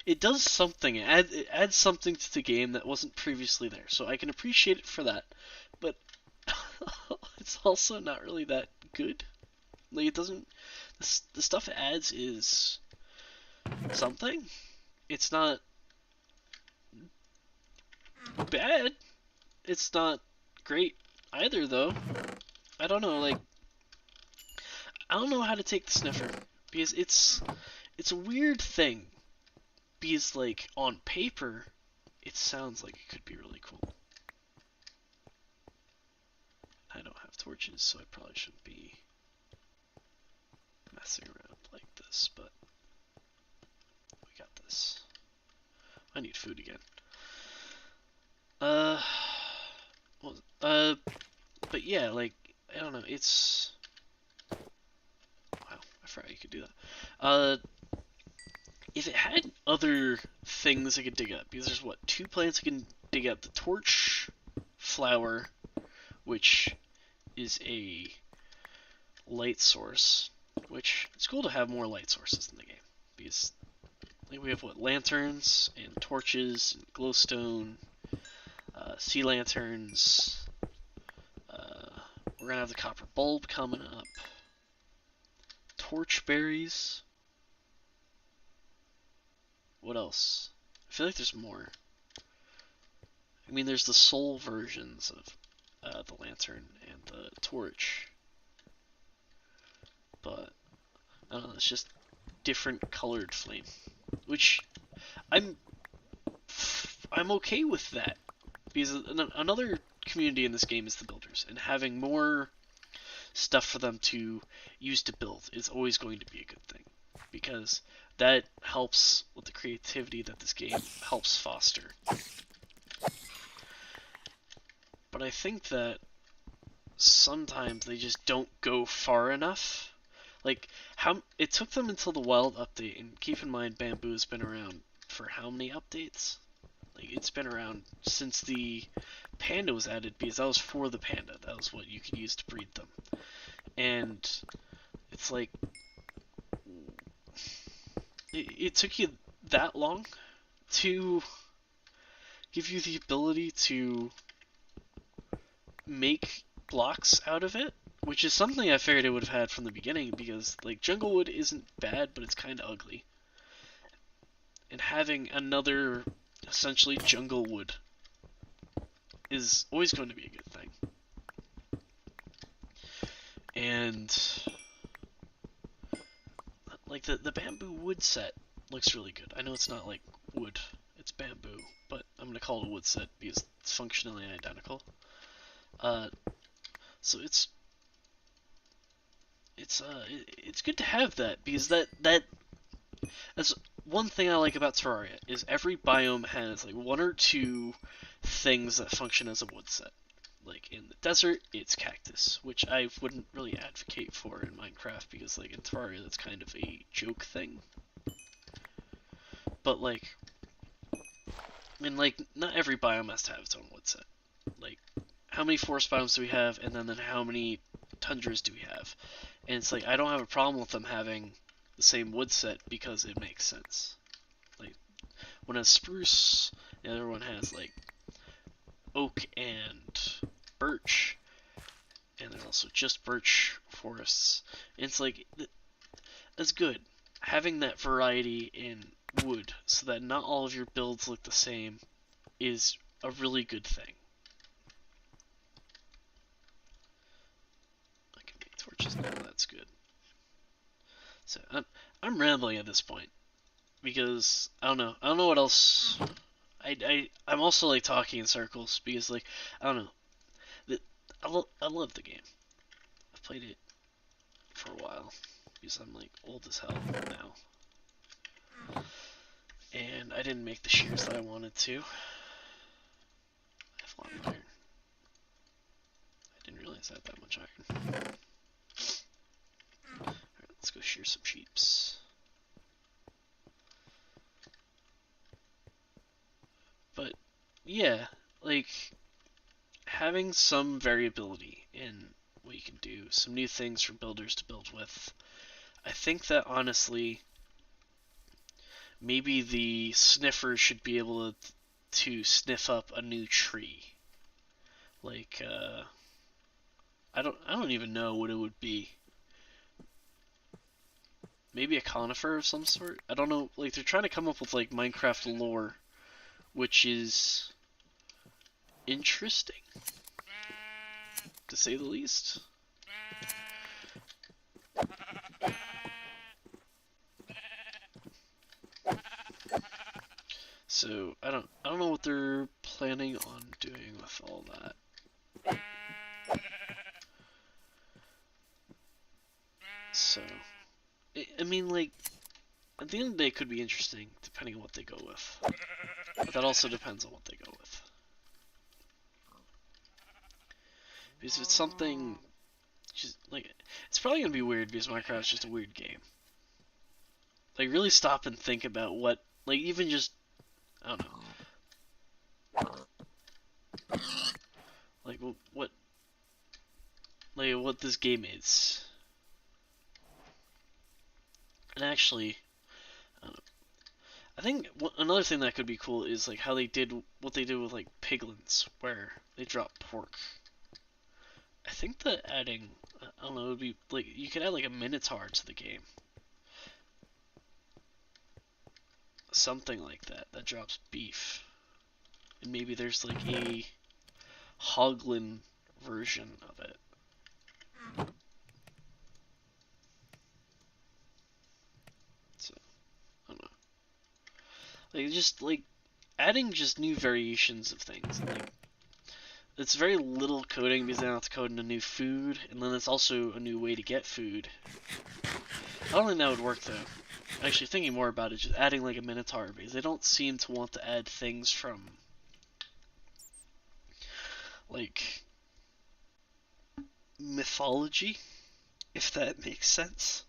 Speaker 1: It does something. It adds something to the game that wasn't previously there, so I can appreciate it for that. But it's also not really that good. Like it doesn't. The stuff it adds is something. It's not bad. It's not great either, though. I don't know. Like I don't know how to take the sniffer because it's a weird thing. Because like on paper, it sounds like it could be really cool. I don't have torches, so I probably shouldn't be messing around like this, but we got this. I need food again. Uh, well, but yeah, like, I don't know, it's, wow, I forgot you could do that. If it had other things I could dig up, because there's what, two plants I can dig up, the torch flower, which is a light source, which it's cool to have more light sources in the game, because like we have what, lanterns and torches and glowstone, sea lanterns. We're gonna have the copper bulb coming up. Torch berries. What else? I feel like there's more. I mean, there's the soul versions of the lantern and the torch, but I don't know. It's just different colored flame, which I'm I'm okay with that because another community in this game is the builders, and having more stuff for them to use to build is always going to be a good thing because that helps with the creativity that this game helps foster. But I think that sometimes they just don't go far enough. Like how it took them until the wild update, and keep in mind bamboo's been around for how many updates? Like it's been around since the panda was added because that was for the panda. That was what you could use to breed them. And it's like it took you that long to give you the ability to make blocks out of it, which is something I figured it would have had from the beginning because like Junglewood isn't bad, but it's kind of ugly. And having another essentially Junglewood is always going to be a good thing. And like the bamboo wood set looks really good. I know it's not like wood, it's bamboo, but I'm gonna call it a wood set because it's functionally identical. Uh, so it's good to have that because that's one thing I like about Terraria is every biome has like one or two things that function as a wood set. Like in the desert, it's cactus, which I wouldn't really advocate for in Minecraft because like in Terraria that's kind of a joke thing. But like, I mean, like not every biome has to have its own wood set. Like, how many forest biomes do we have, and then how many tundras do we have? And it's like I don't have a problem with them having the same wood set because it makes sense. Like one has spruce, the other one has like oak and birch, and there's also just birch forests. And it's like that's good having that variety in wood so that not all of your builds look the same is a really good thing. I can make torches now. That's good. So I'm rambling at this point because I don't know. I don't know what else. I'm also like talking in circles because like I don't know. I love the game. I've played it for a while because I'm like old as hell now, and I didn't make the shears that I wanted to. I have a lot of iron. I didn't realize I had that much iron. Alright, let's go shear some sheeps. But yeah, like having some variability in what you can do, some new things for builders to build with. I think that honestly, maybe the sniffer should be able to sniff up a new tree. Like, I don't even know what it would be. Maybe a conifer of some sort? I don't know. Like, they're trying to come up with, like, Minecraft lore, which is interesting, to say the least. So, I don't know what they're planning on doing with all that. So, I mean, like, at the end of the day, it could be interesting, depending on what they go with. But that also depends on what they go with. Because if it's something, just, like, it's probably gonna be weird because Minecraft's just a weird game. Like, really stop and think about what, like, even just, I don't know. Like, what this game is. And actually, I think another thing that could be cool is like how they did what they did with like piglins, where they drop pork. I think that adding, I don't know, it would be like you could add like a minotaur to the game, something like that that drops beef, and maybe there's like a hoglin version of it. So I don't know, like just like adding just new variations of things. Like it's very little coding because they don't have to code in a new food, and then it's also a new way to get food. I don't think that would work though. Actually, thinking more about it, just adding like a minotaur because they don't seem to want to add things from like mythology, if that makes sense.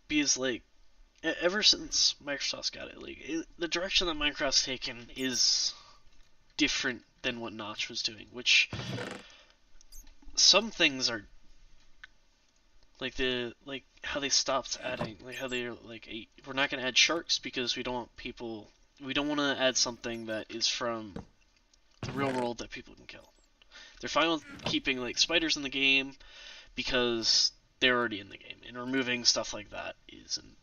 Speaker 1: Because like ever since Microsoft's got it, like the direction that Minecraft's taken is different than what Notch was doing, which some things are like how they stopped adding, like how they're like we're not gonna add sharks because we don't want people, we don't want to add something that is from the real world that people can kill. They're fine with keeping like spiders in the game because they're already in the game, and removing stuff like that isn't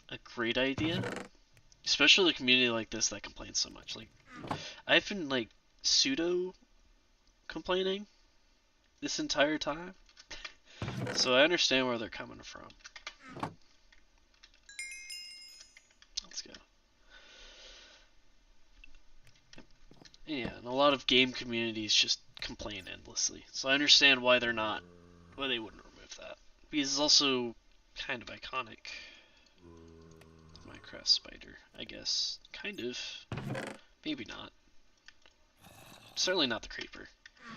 Speaker 1: a great idea, especially a community like this that complains so much. Like I've been like pseudo complaining this entire time, so I understand where they're coming from. Let's go. Yeah, and a lot of game communities just complain endlessly, so I understand why they're not, why they wouldn't remove that. Because it's also kind of iconic. Minecraft spider, I guess. Kind of. Maybe not. Certainly not the creeper.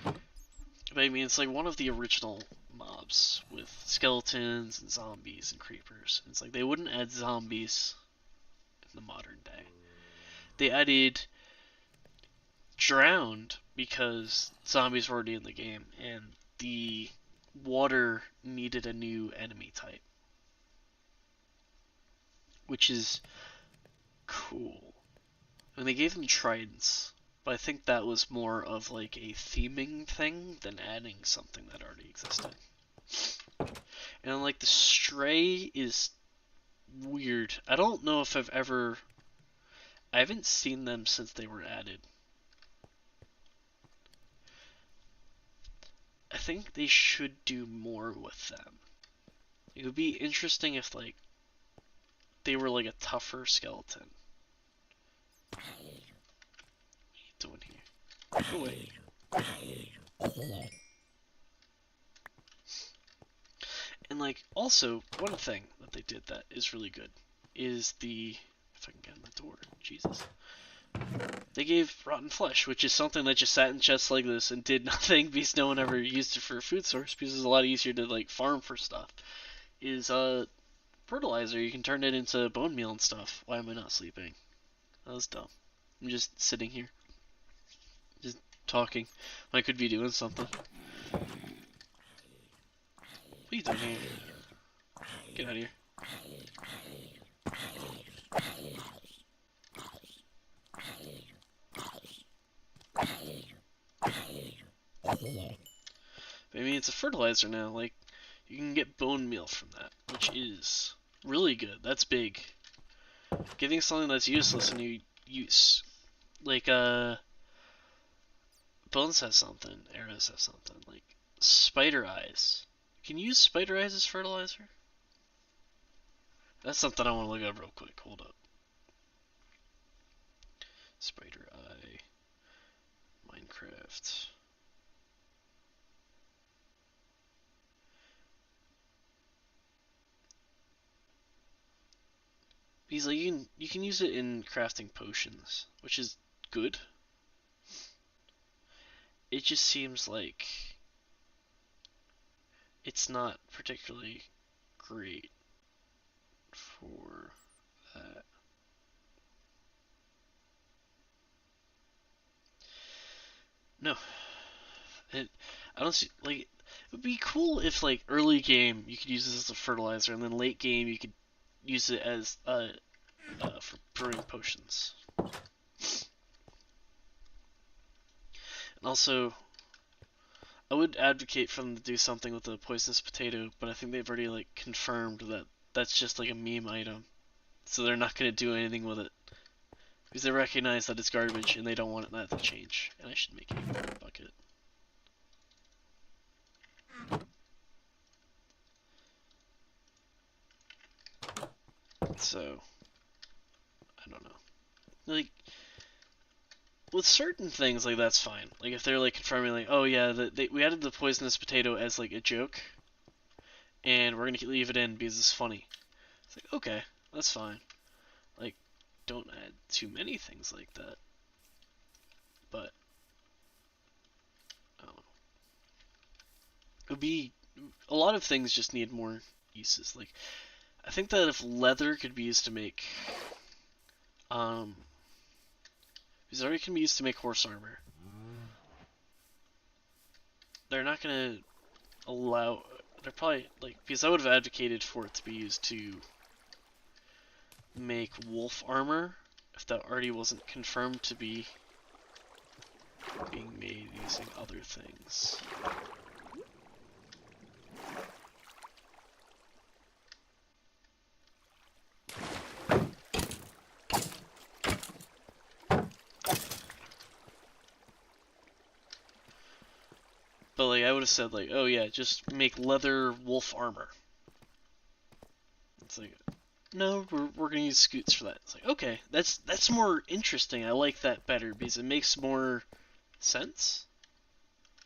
Speaker 1: But I mean, it's like one of the original mobs with skeletons and zombies and creepers. It's like they wouldn't add zombies in the modern day. They added drowned because zombies were already in the game and the water needed a new enemy type, which is cool. And they gave them tridents, but I think that was more of like a theming thing than adding something that already existed. And like the stray is weird. I don't know if I haven't seen them since they were added. I think they should do more with them. It would be interesting if like they were like a tougher skeleton. What are you doing here? Go away. And like also one thing that they did that is really good is if I can get in the door, Jesus. They gave rotten flesh, which is something that just sat in chests like this and did nothing because no one ever used it for a food source because it's a lot easier to like farm for stuff. Is fertilizer, you can turn it into bone meal and stuff. Why am I not sleeping? That was dumb. I'm just sitting here. Just talking when I could be doing something. What are you doing here? Get out of here. Maybe it's a fertilizer now, like, you can get bone meal from that, which is really good. That's big. Getting something that's useless and you use. Like, Bones has something, Arrows have something, like, spider eyes. Can you use spider eyes as fertilizer? That's something I want to look up real quick. Hold up. Spider eye. Minecraft. Because like you can use it in crafting potions, which is good. It just seems like it's not particularly great for that. No, it. I don't see like it would be cool if like early game you could use this as a fertilizer, and then late game you could use it as for brewing potions. And also, I would advocate for them to do something with the poisonous potato, but I think they've already like confirmed that that's just like a meme item, so they're not gonna do anything with it because they recognize that it's garbage and they don't want that to change. And I should make a bucket. So I don't know. Like with certain things, like that's fine. Like if they're like confirming, like, oh yeah, we added the poisonous potato as like a joke, and we're gonna leave it in because it's funny. It's like okay, that's fine. Like don't add too many things like that. But I don't know. It would be a lot of things just need more uses. Like I think that if leather could be used to make because it already can be used to make horse armor. They're not gonna allow. They're probably like because I would have advocated for it to be used to make wolf armor if that already wasn't confirmed to be being made using other things. But like I would have said like, oh yeah, just make leather wolf armor. It's like, no, we're gonna use scoots for that. It's like, okay, that's more interesting. I like that better because it makes more sense.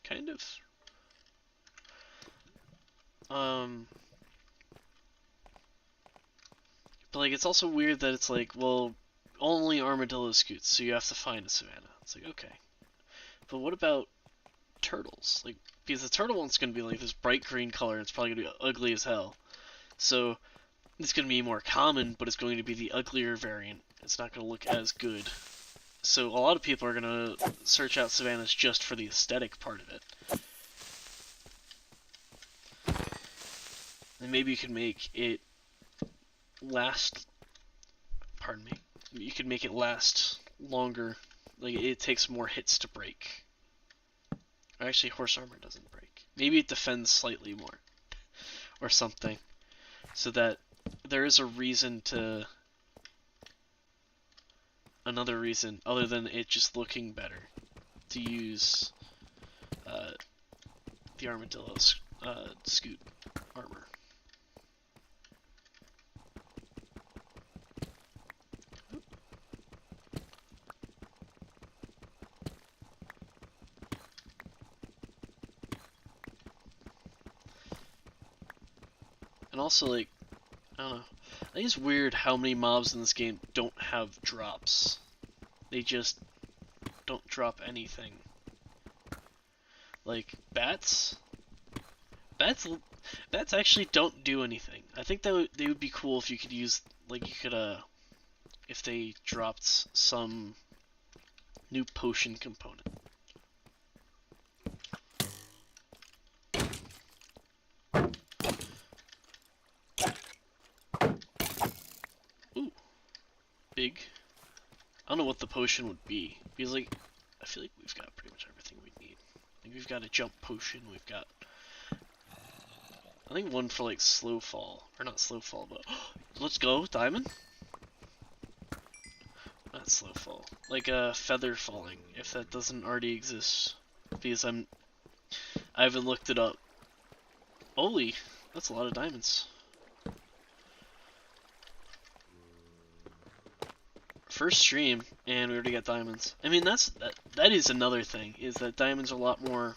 Speaker 1: Kind of. But like it's also weird that it's like, well, only armadillo scoots, so you have to find a savanna. It's like, okay. But what about turtles? Like because the turtle one's gonna be like this bright green color, and it's probably gonna be ugly as hell. So it's gonna be more common, but it's going to be the uglier variant. It's not gonna look as good. So a lot of people are gonna search out savannas just for the aesthetic part of it. And maybe you can make it last. Pardon me. You could make it last longer. Like it takes more hits to break. Or actually, horse armor doesn't break. Maybe it defends slightly more, or something, so that there is a reason to. Another reason other than it just looking better to use the armadillo's scoot armor. And also, like, I don't know. I think it's weird how many mobs in this game don't have drops. They just don't drop anything. Like, bats? Bats actually don't do anything. I think that they would be cool if you could use, like, you could, if they dropped some new potion component. potion would be. Because, like, I feel like we've got pretty much everything we need. Like, we've got a jump potion, we've got... I think one for, like, slow fall. Or not slow fall, but... Let's go, diamond? Not slow fall. Like, feather falling, if that doesn't already exist. Because I haven't looked it up. Holy, that's a lot of diamonds. First stream, and we already got diamonds. I mean, that is another thing, is that diamonds are a lot more...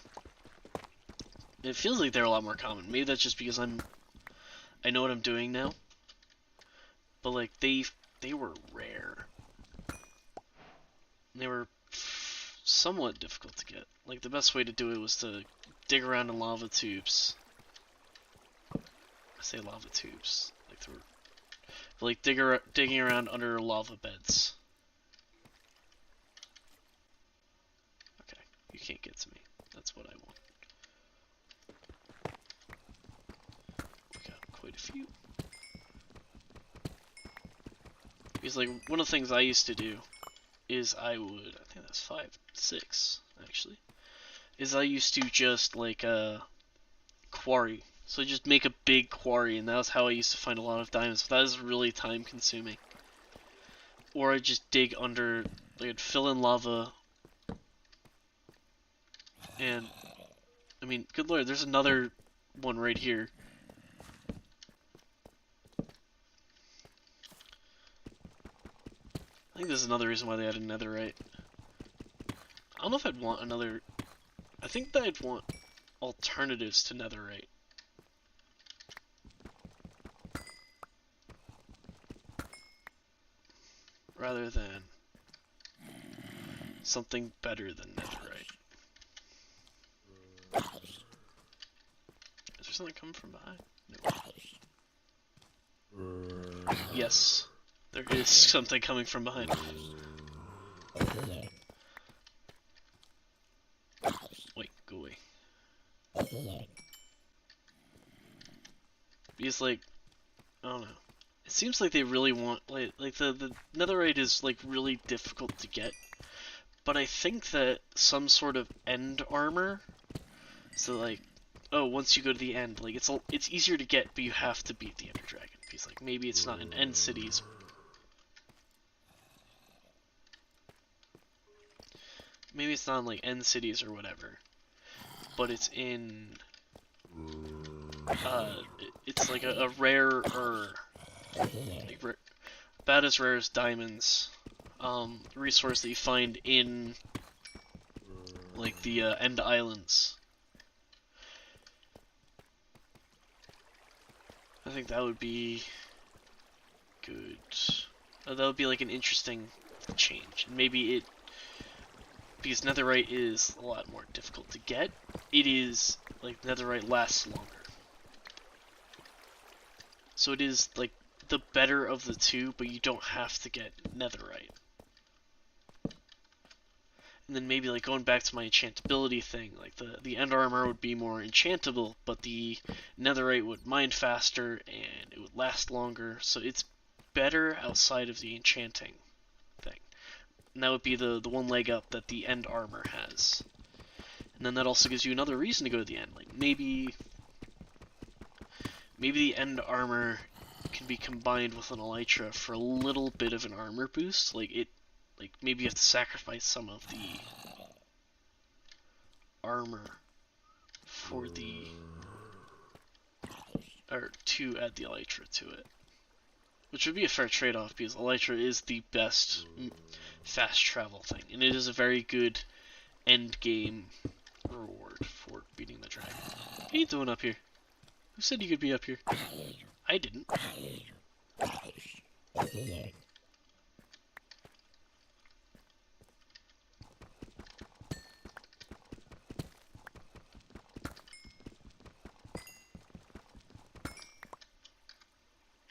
Speaker 1: It feels like they're a lot more common. Maybe that's just because I know what I'm doing now. But, like, they were rare. They were somewhat difficult to get. Like, the best way to do it was to dig around in lava tubes. I say lava tubes. Like, digging around under lava beds. Okay, you can't get to me. That's what I want. We got quite a few. Because, like, one of the things I used to do is I think that's 5, 6, actually, is I used to just, like, quarry. So I just make a big quarry, and that was how I used to find a lot of diamonds. But that is really time consuming. Or I just dig under, like, I'd fill in lava, and, I mean, good lord, there's another one right here. I think there's another reason why they added netherite. I don't know if I'd want another... I think that I'd want alternatives to netherite. Rather than something better than netherite. Is there something coming from behind? No. Yes, there is something coming from behind. Wait, go away. Because, like, I don't know. It seems like they really want, like the netherite is, like, really difficult to get. But I think that some sort of end armor, so, like, oh, once you go to the end, like, it's easier to get, but you have to beat the Ender Dragon. Because, like, maybe it's not in End Cities. Maybe it's not in, like, End Cities or whatever. But it's in... it's like a rarer... Like, about as rare as diamonds. Resource that you find in... like, the, End Islands. I think that would be... good. That would be, like, an interesting change. Maybe it... because netherite is a lot more difficult to get, it is, like, netherite lasts longer. So it is, like, the better of the two, but you don't have to get netherite. And then maybe, like, going back to my enchantability thing, like, the end armor would be more enchantable, but the netherite would mine faster, and it would last longer, so it's better outside of the enchanting thing. And that would be the one leg up that the end armor has. And then that also gives you another reason to go to the end. Like, maybe the end armor can be combined with an elytra for a little bit of an armor boost. Like, maybe you have to sacrifice some of the armor for the... or to add the elytra to it. Which would be a fair trade-off, because elytra is the best fast travel thing. And it is a very good end game reward for beating the dragon. What are you doing up here? Who said you could be up here? I didn't.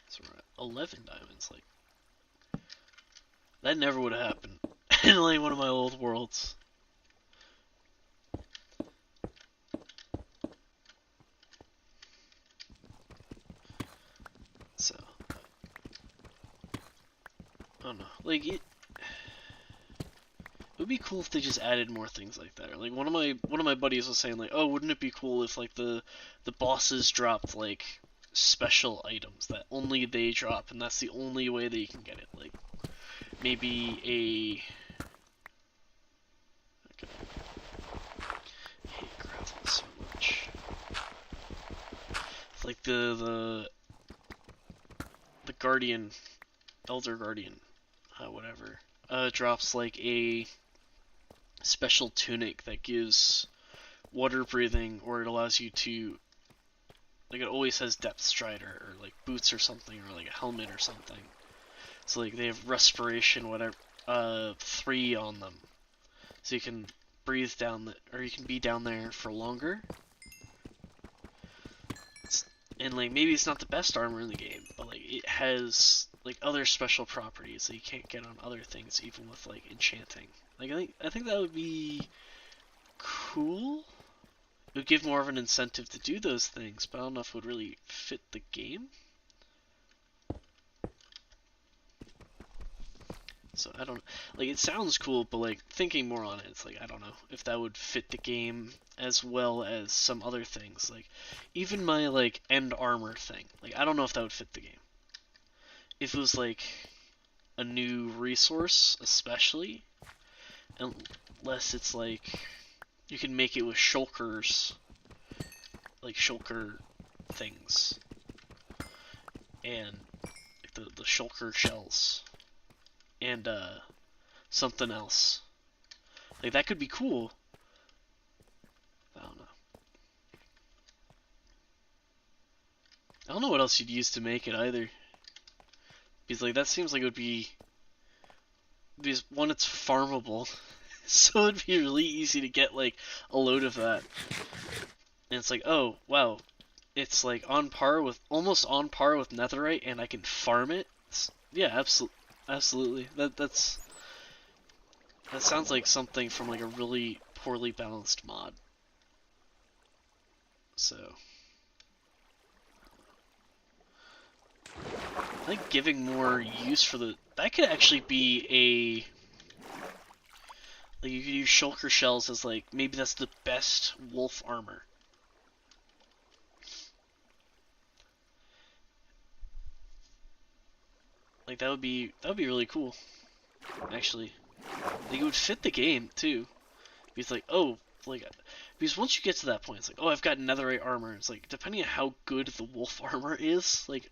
Speaker 1: So we're at 11 diamonds, like... that never would have happened in, like, one of my old worlds. So... I don't know. Like, would be cool if they just added more things like that. Or, like one of my buddies was saying like, oh, wouldn't it be cool if like the bosses dropped like special items that only they drop, and that's the only way that you can get it. Like maybe a. Okay. I hate gravel so much. It's like the guardian, elder guardian, whatever, drops like a special tunic that gives water breathing, or it allows you to, like, it always has depth strider or like boots or something, or like a helmet or something. So like they have respiration, whatever, 3 on them, so you can breathe down the, or you can be down there for longer. And like maybe it's not the best armor in the game, but like it has like other special properties that you can't get on other things, even with like enchanting. Like I think that would be cool. It would give more of an incentive to do those things, but I don't know if it would really fit the game. So I don't, like, it sounds cool, but like thinking more on it, it's like I don't know if that would fit the game as well as some other things. Like even my like end armor thing, like I don't know if that would fit the game. If it was like a new resource, especially, unless it's like you can make it with shulkers, like shulker things, and like the shulker shells, and something else. Like that could be cool. I don't know. I don't know what else you'd use to make it either. Because like that seems like it would be, because one, it's farmable, so it'd be really easy to get like a load of that. And it's like, oh wow, it's like on par with, almost on par with netherite, and I can farm it. Yeah, absolutely. That sounds like something from like a really poorly balanced mod. So I think giving more use for that could actually be like you could use shulker shells as like, maybe that's the best wolf armor. Like that would be really cool, actually. Like it would fit the game too. Because like, oh, like, because once you get to that point, it's like, oh, I've got netherite armor. It's like, depending on how good the wolf armor is, like,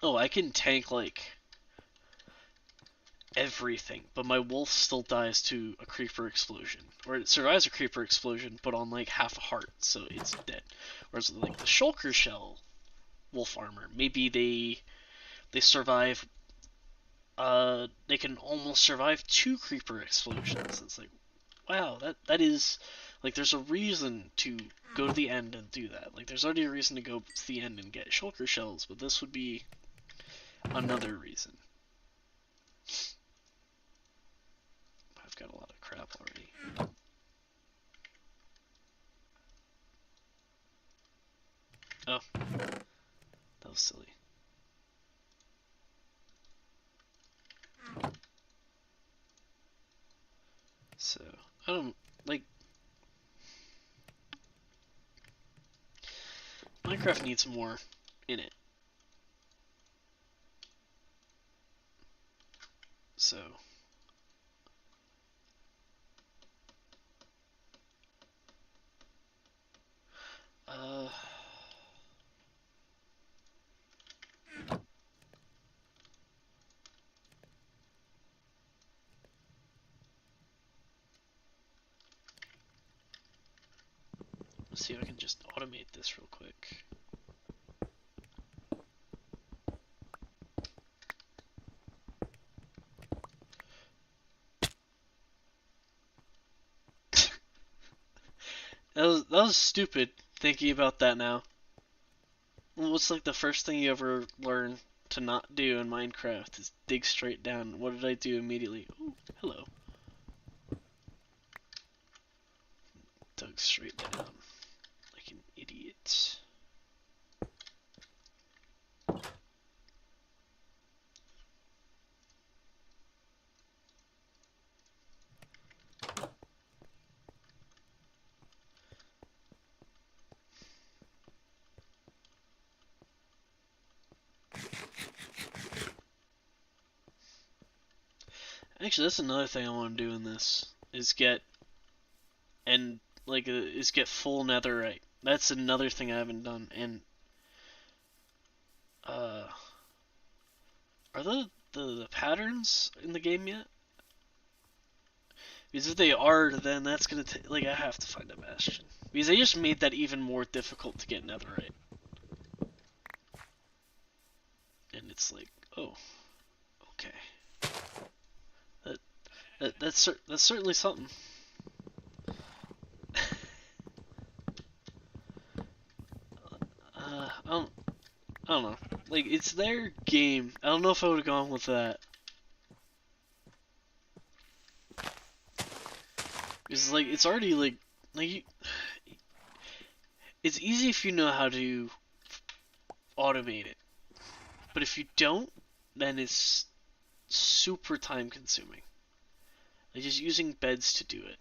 Speaker 1: oh, I can tank like everything, but my wolf still dies to a creeper explosion, or it survives a creeper explosion, but on like half a heart, so it's dead. Whereas like the shulker shell wolf armor, maybe they survive. They can almost survive 2 creeper explosions. It's like, wow, that is, like, there's a reason to go to the end and do that. Like there's already a reason to go to the end and get shulker shells, but this would be another reason. I've got a lot of crap already. Oh, that was silly. So, I don't, like, Minecraft needs more in it. So, uh, let's see if I can just automate this real quick. That was stupid, thinking about that now. What's like the first thing you ever learn to not do in Minecraft is dig straight down. What did I do immediately? Ooh, hello. Dug straight down. Like an idiot. Actually, that's another thing I want to do in this is get is get full netherite. That's another thing I haven't done. And uh, are the patterns in the game yet? Because if they are, then that's gonna take, like, I have to find a bastion. Because they just made that even more difficult to get netherite. And it's like, oh, okay. That's certainly something. I don't know. Like, it's their game. I don't know if I would have gone with that. It's like, it's already like it's easy if you know how to automate it. But if you don't, then it's super time consuming. Like, just using beds to do it.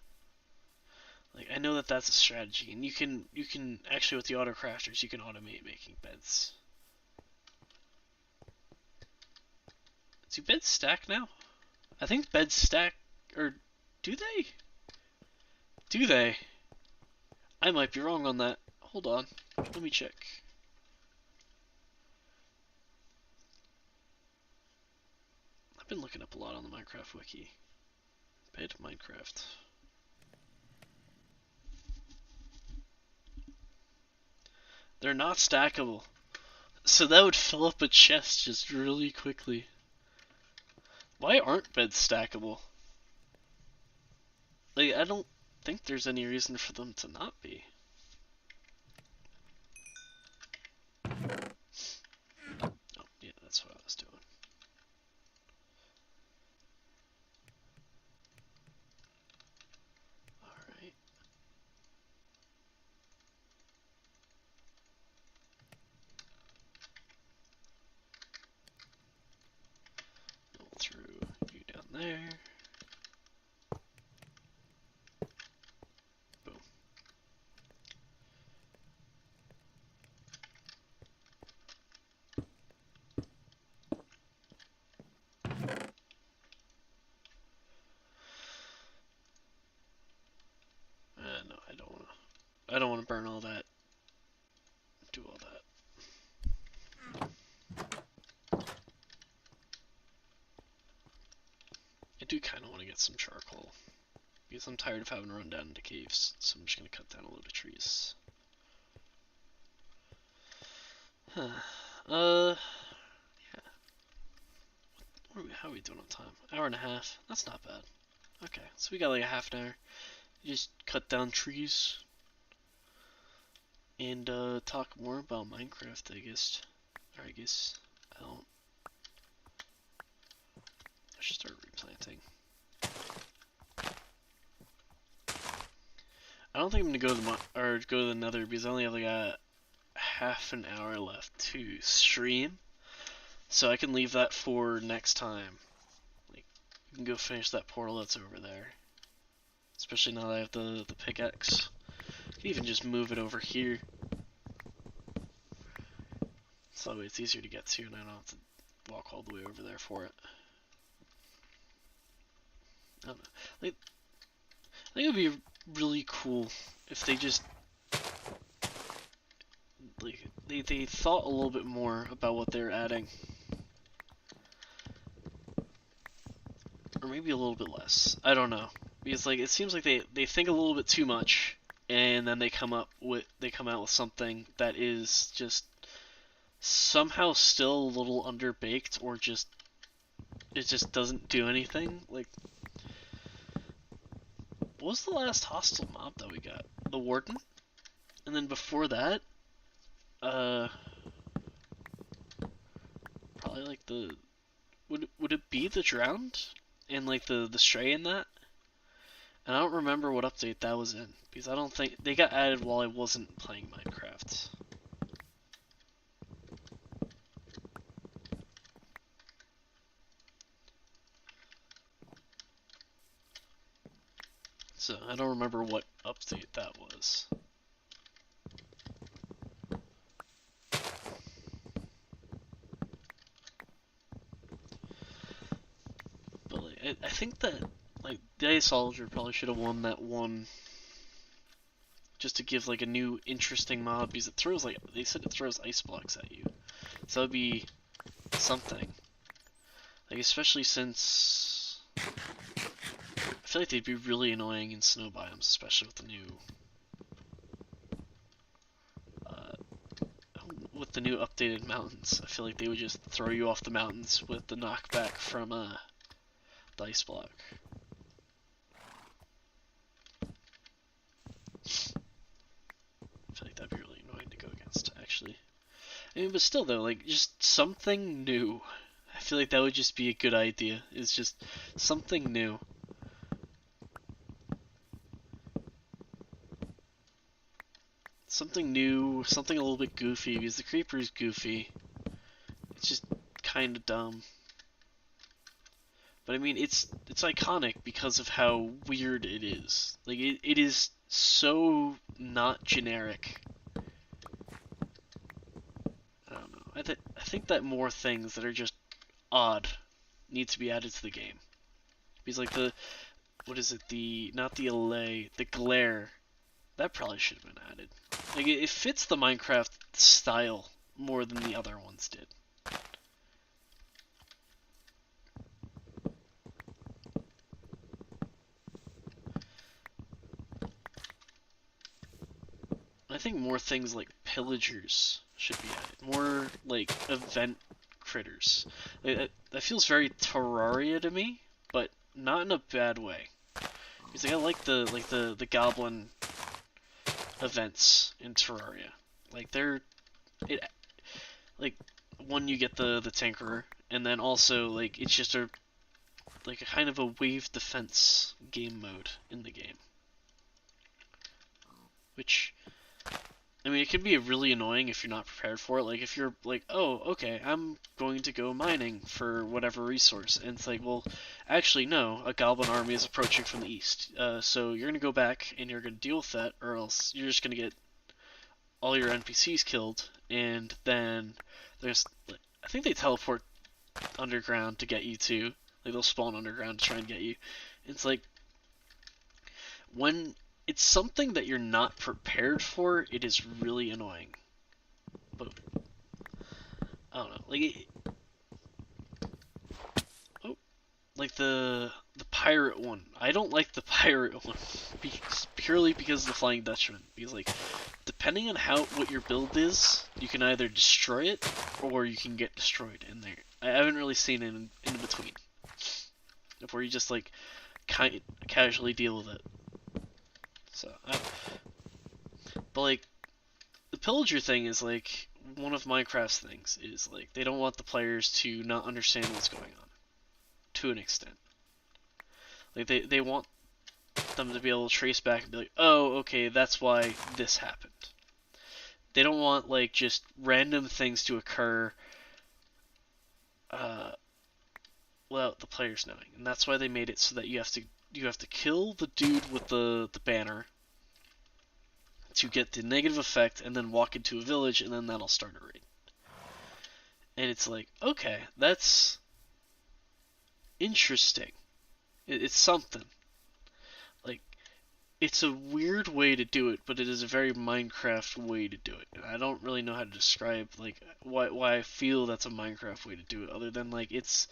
Speaker 1: Like, I know that that's a strategy, and you can actually, with the auto crafters, you can automate making beds. Do beds stack now? I think beds stack, or do they? Do they? I might be wrong on that. Hold on, let me check. I've been looking up a lot on the Minecraft wiki. Bed Minecraft. They're not stackable. So that would fill up a chest just really quickly. Why aren't beds stackable? Like, I don't think there's any reason for them to not be. Oh, yeah, that's what I was doing. Alright. Go through you down there. Boom. No, I don't wanna. I don't wanna burn all that. Do all that. I do kind of want to get some charcoal because I'm tired of having to run down into caves. So I'm just gonna cut down a load of trees. Yeah. How are we doing on time? Hour and a half. That's not bad. Okay, so we got like a half an hour. You just cut down trees and talk more about Minecraft, I guess. Or I guess I don't. I should start replanting. I don't think I'm gonna go to the Nether because I only have like a half an hour left to stream, so I can leave that for next time. Like, we can go finish that portal that's over there. Especially now that I have the pickaxe. I can even just move it over here. So it's easier to get to, and I don't have to walk all the way over there for it. I don't know. Like, I think it would be really cool if they just like they thought a little bit more about what they're adding, or maybe a little bit less. I don't know, because like it seems like they think a little bit too much, and then they come out with something that is just somehow still a little underbaked, or just it just doesn't do anything. Like, what was the last hostile mob that we got? The Warden? And then before that, probably like the would it be the Drowned and like the Stray in that? And I don't remember what update that was in because I don't think they got added while I wasn't playing Minecraft. So I don't remember what update that was. But like, I think that like the Ice Soldier probably should have won that one just to give like a new interesting mob because it throws like they said it throws ice blocks at you. So that'd be something. Like especially since I feel like they'd be really annoying in snow biomes, especially with the new updated mountains. I feel like they would just throw you off the mountains with the knockback from the ice block. I feel like that'd be really annoying to go against, actually. I mean, but still though, like just something new. I feel like that would just be a good idea. It's just something new. Something new, something a little bit goofy, because the Creeper's goofy. It's just kind of dumb. But I mean, it's iconic because of how weird it is. Like, it is so not generic. I don't know. I think that more things that are just odd need to be added to the game. Because like what is it, not the allay, the glare, that probably should have been added. Like, it fits the Minecraft style more than the other ones did. I think more things like pillagers should be added. More, like, event critters. Like, that feels very Terraria to me, but not in a bad way. Because like, I like the goblin events in Terraria. Like like one you get the Tinkerer, and then also like it's just a kind of a wave defense game mode in the game. Which I mean, it can be really annoying if you're not prepared for it. Like, if you're like, oh, okay, I'm going to go mining for whatever resource. And it's like, well, actually, no, a goblin army is approaching from the east. So you're going to go back and you're going to deal with that, or else you're just going to get all your NPCs killed. And then there's, I think they teleport underground to get you too. Like, they'll spawn underground to try and get you. It's like, when it's something that you're not prepared for, it is really annoying. But I don't know, like the pirate one. I don't like the pirate one purely because of the Flying Dutchman. Because like, depending on what your build is, you can either destroy it or you can get destroyed in there. I haven't really seen it in between, where you just like casually deal with it. So, but like, the pillager thing is like one of Minecraft's things is like they don't want the players to not understand what's going on, to an extent. Like they want them to be able to trace back and be like, oh, okay, that's why this happened. They don't want like just random things to occur without the players knowing, and that's why they made it so that you have to kill the dude with the banner to get the negative effect, and then walk into a village, and then that'll start a raid. And it's like, okay, that's interesting. It's something. Like, it's a weird way to do it, but it is a very Minecraft way to do it. And I don't really know how to describe like why I feel that's a Minecraft way to do it, other than like it's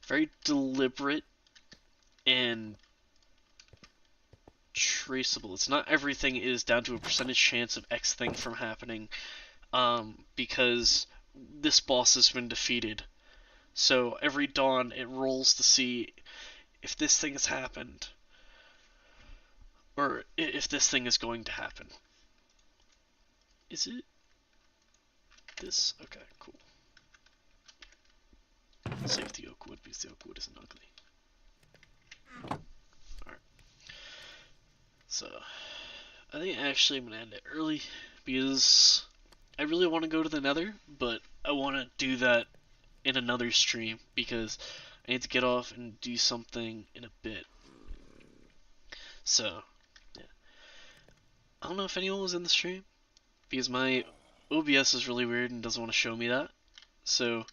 Speaker 1: very deliberate and traceable. It's not everything is down to a percentage chance of X thing from happening, because this boss has been defeated. So every dawn it rolls to see if this thing has happened, or if this thing is going to happen. Is it this? Okay, cool. Save the oak wood because the oak wood isn't ugly. Alright. So, I think actually I'm going to end it early because I really want to go to the Nether, but I want to do that in another stream because I need to get off and do something in a bit. So, yeah. I don't know if anyone was in the stream because my OBS is really weird and doesn't want to show me that. So,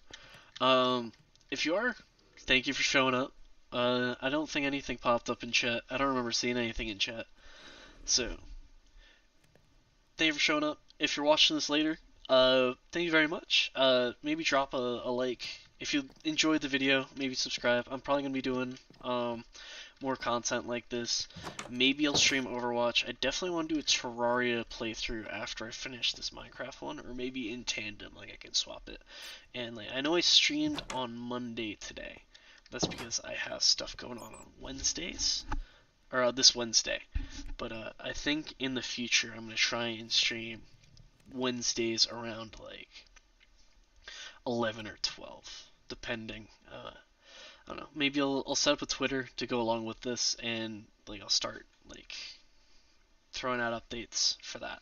Speaker 1: if you are, thank you for showing up. I don't think anything popped up in chat. I don't remember seeing anything in chat. So, thank you for showing up. If you're watching this later, thank you very much. Maybe drop a like if you enjoyed the video. Maybe subscribe. I'm probably gonna be doing more content like this. Maybe I'll stream Overwatch. I definitely want to do a Terraria playthrough after I finish this Minecraft one, or maybe in tandem, like I can swap it. And like I know I streamed on Monday today. That's because I have stuff going on Wednesdays, or this Wednesday. But I think in the future I'm gonna try and stream Wednesdays around like 11 or 12, depending. I don't know. Maybe I'll set up a Twitter to go along with this, and like I'll start like throwing out updates for that.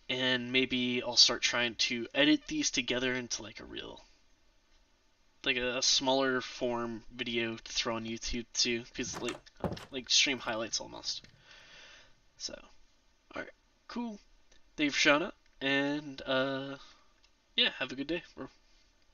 Speaker 1: And maybe I'll start trying to edit these together into like a real, like a smaller form video to throw on YouTube too, because like stream highlights almost. So, all right, cool. Thank you for showing up, and yeah, have a good day, bro.